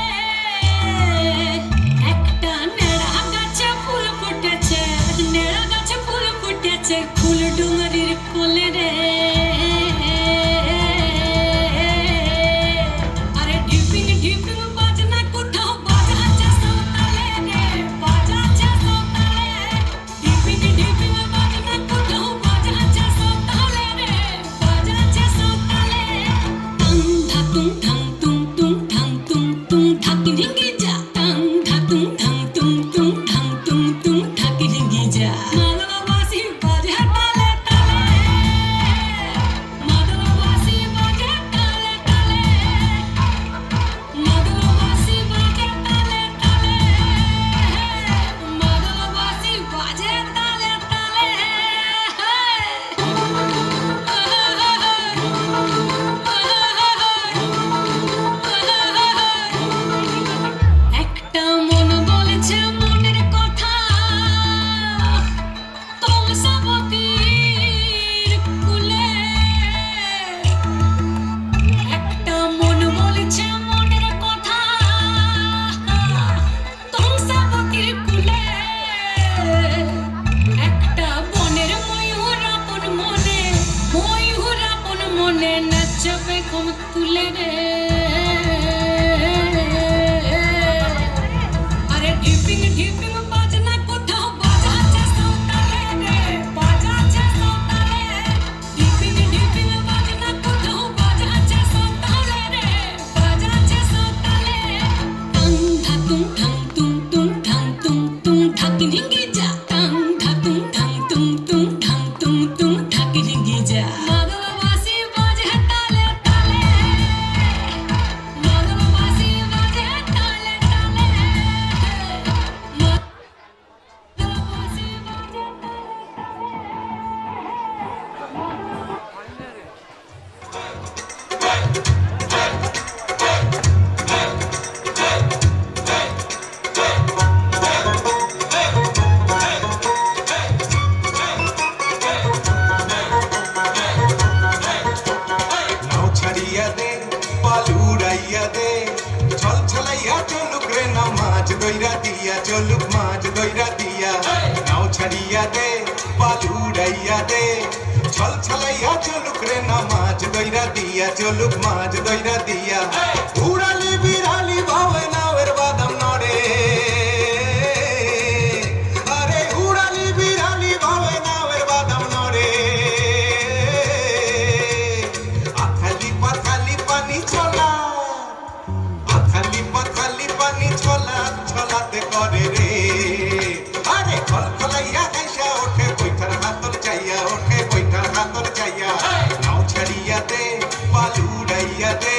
একটা নেড়া গাছে ফুল ফুটেছে নেড়া গাছে ফুল ফুটেছে ফুল ডুঙরির কোলে রে আরে ঢিপিং ঢিপিং বাজনা কোথাও বাজাচ্ছে সকালে রে বাজাচ্ছে সকালে ঢিপিং ঢিপিং বাজনা কোথাও বাজাচ্ছে সকালে রে বাজাচ্ছে সকালে টাং ধাতুং ধাং তুং তুং ঢাং তুং তুং ঢাকি ঢিঙ্গি যা টাং ধাতুং ধাং তুং তুং ঢাং তুং তুং ঢাকি ঢিঙ্গি যা মাদলাবাসী বাজে তালে তালে মাদলাবাসী বাজে তালে তালে মাদলাবাসী বাজে তালে তালে মাদলাবাসী বাজে তালে তালে একটা মন বলেছে মনের কথা তমসাবতীর কুলে একটা মন বলেছে মনের কথা তমসাবতীর কুলে একটা বনের ময়ূর আপন মনে নাচবে কম তুলে রে আরে ঢিপিং ঢিপিং বাজনা কোথাও বাজাচ্ছে সকালে রে বাজাচ্ছে সকালে ঢিপিং ঢিপিং বাজনা কোথাও বাজাচ্ছে সকালে রে বাজাচ্ছে সকালে টাং ধাতুং ধাং তুং তুং ঢাং তুং তুং ঢাকি ঢিঙ্গি যা টাং ধাতুং ধাং তুং তুং ঢাং তুং তুং ঢাকি ঢিঙ্গি যা মাদলাবাসী বাজে তালে তালে মাদলাবাসী বাজে তালে তালে মাদলাবাসী বাজে নাও ছাড়িয়া দে পালুড়াইয়া দে ছল ছলাইয়া চলুক রে না মাছ দইরা দিয়া চলুক মাছ দইরা দিয়া নাও ছাড়িয়া দে পালুড়াইয়া দে ছল ছলাইয়া চলুক রে না মাছ দইরা দিয়া চলুক মাছ দইরা দিয়া উড়ালি বিড়ালি ভাবে নাওয়ের বাদাম নড়ে আরে উড়ালি বিড়ালি ভাবে নাওয়ের বাদাম নড়ে আথালি পাথালি পানি ছলা আথালি পাথালি পানি ছলা ছলাতে করে রে আরে খলখলাইয়া গাইসা ওঠে বৈঠার হাতর চাইয়া ওঠে বৈঠার হাতর চাইয়া নাও ছাড়িয়া দে পালুড়াইয়া দে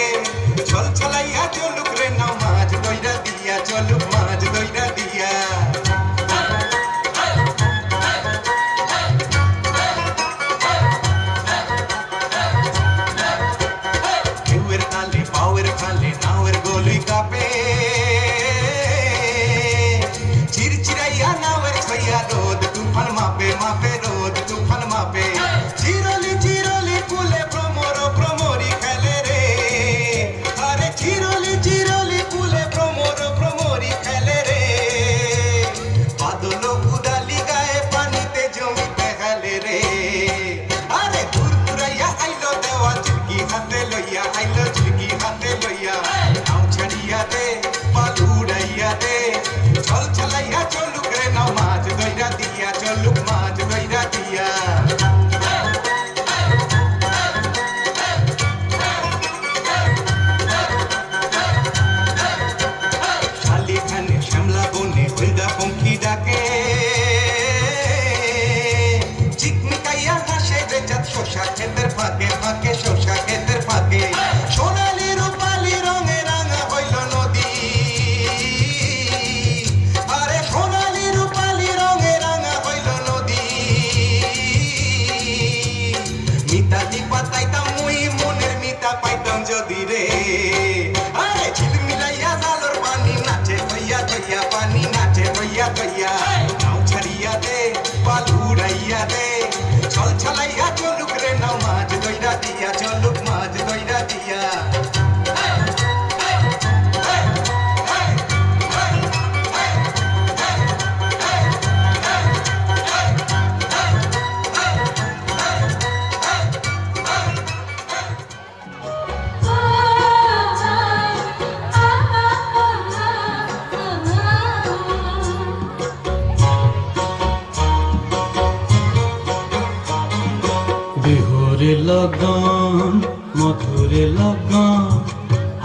লগন মধুরে লগন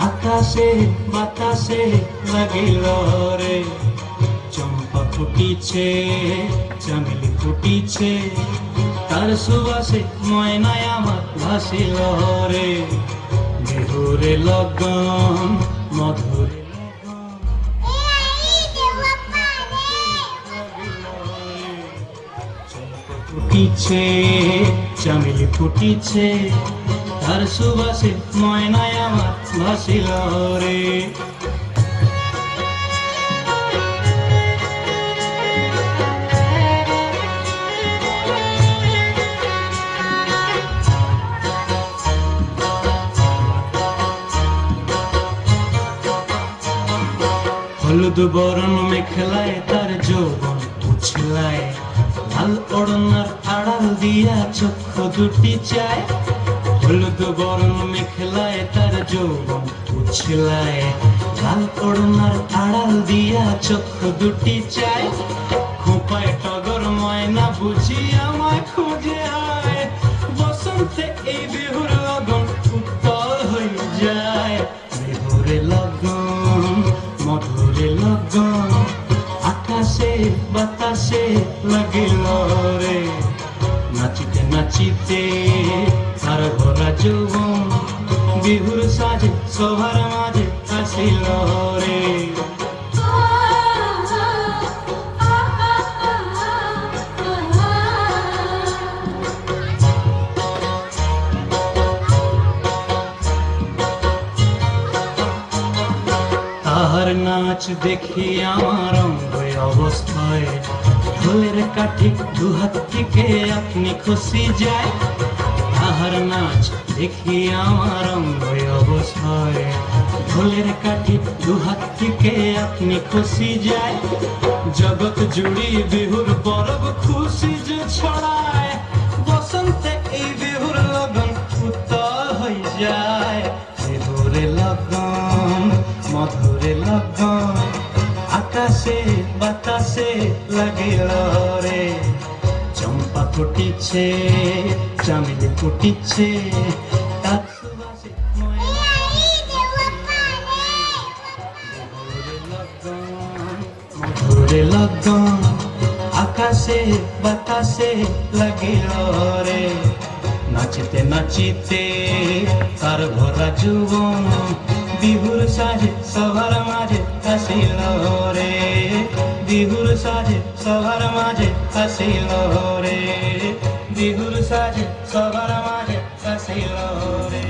আকাশে বাতাসে লাগিল রে চম্পা ফুটিছে চামেলি ফুটিছে তার সুবাসে ময়নায় আমার ভাসিল রে বিহুরে লগন মধুরে ফুটিছে চামেলি ফুটিছে তার সুবাসে ময়নায় আমার ভাসিল রে হলুদ বরণ মেখলায় তার যৌবন উছলায় লাল ওড়নার আড়াল দিয়া চক্ষু দুটি চায় হলুদ বরণ মেখলায় তার যৌবন উছলায় লাল ওড়নার আড়াল দিয়া চক্ষু দুটি চায় খোঁপায় টগর ময়না বুঝি আমায় খুঁজে আয় বসন্তে এই বিহুর লগন উত্তল হয়ে যায় বিহুরে লগন মধুরে লগন আকাশে বাতাসে লাগিল রে নাচিতে নাচিতে তার ভরা যৌবন বিহুর সাজে সবার মাঝে আসিল রে তাহার নাচ দেখি আমার অঙ্গ অবস্থায় ঢোলের কাঠি দুহাত থেকে আপনি খুশি যায় তাহার নাচ দেখি আমার অঙ্গ অবস্থায় ঢোলের কাঠি দুহাত থেকে আপনি খুশি যায় জগৎ জুড়ি বিহুর পরব খুশি যে ছড়ায় বসন্তে এই বিহুর লগন উত্তল হয়ে যায় বিহুরে লগন মধুরে লগন আকাশে বাতাসে লাগিল রে চম্পা ফুটিছে চামেলি ফুটিছে তার সুবাসে মধুরে লগন আকাশে বাতাসে লাগিল রে নাচিতে নাচিতে তার ভরা যৌবন বিহুর সাজে সবার মাঝে আসিল রে বিহুর সাজে সবার মাঝে আসিল রে বিহুর সাজে সবার মাঝে আসিল রে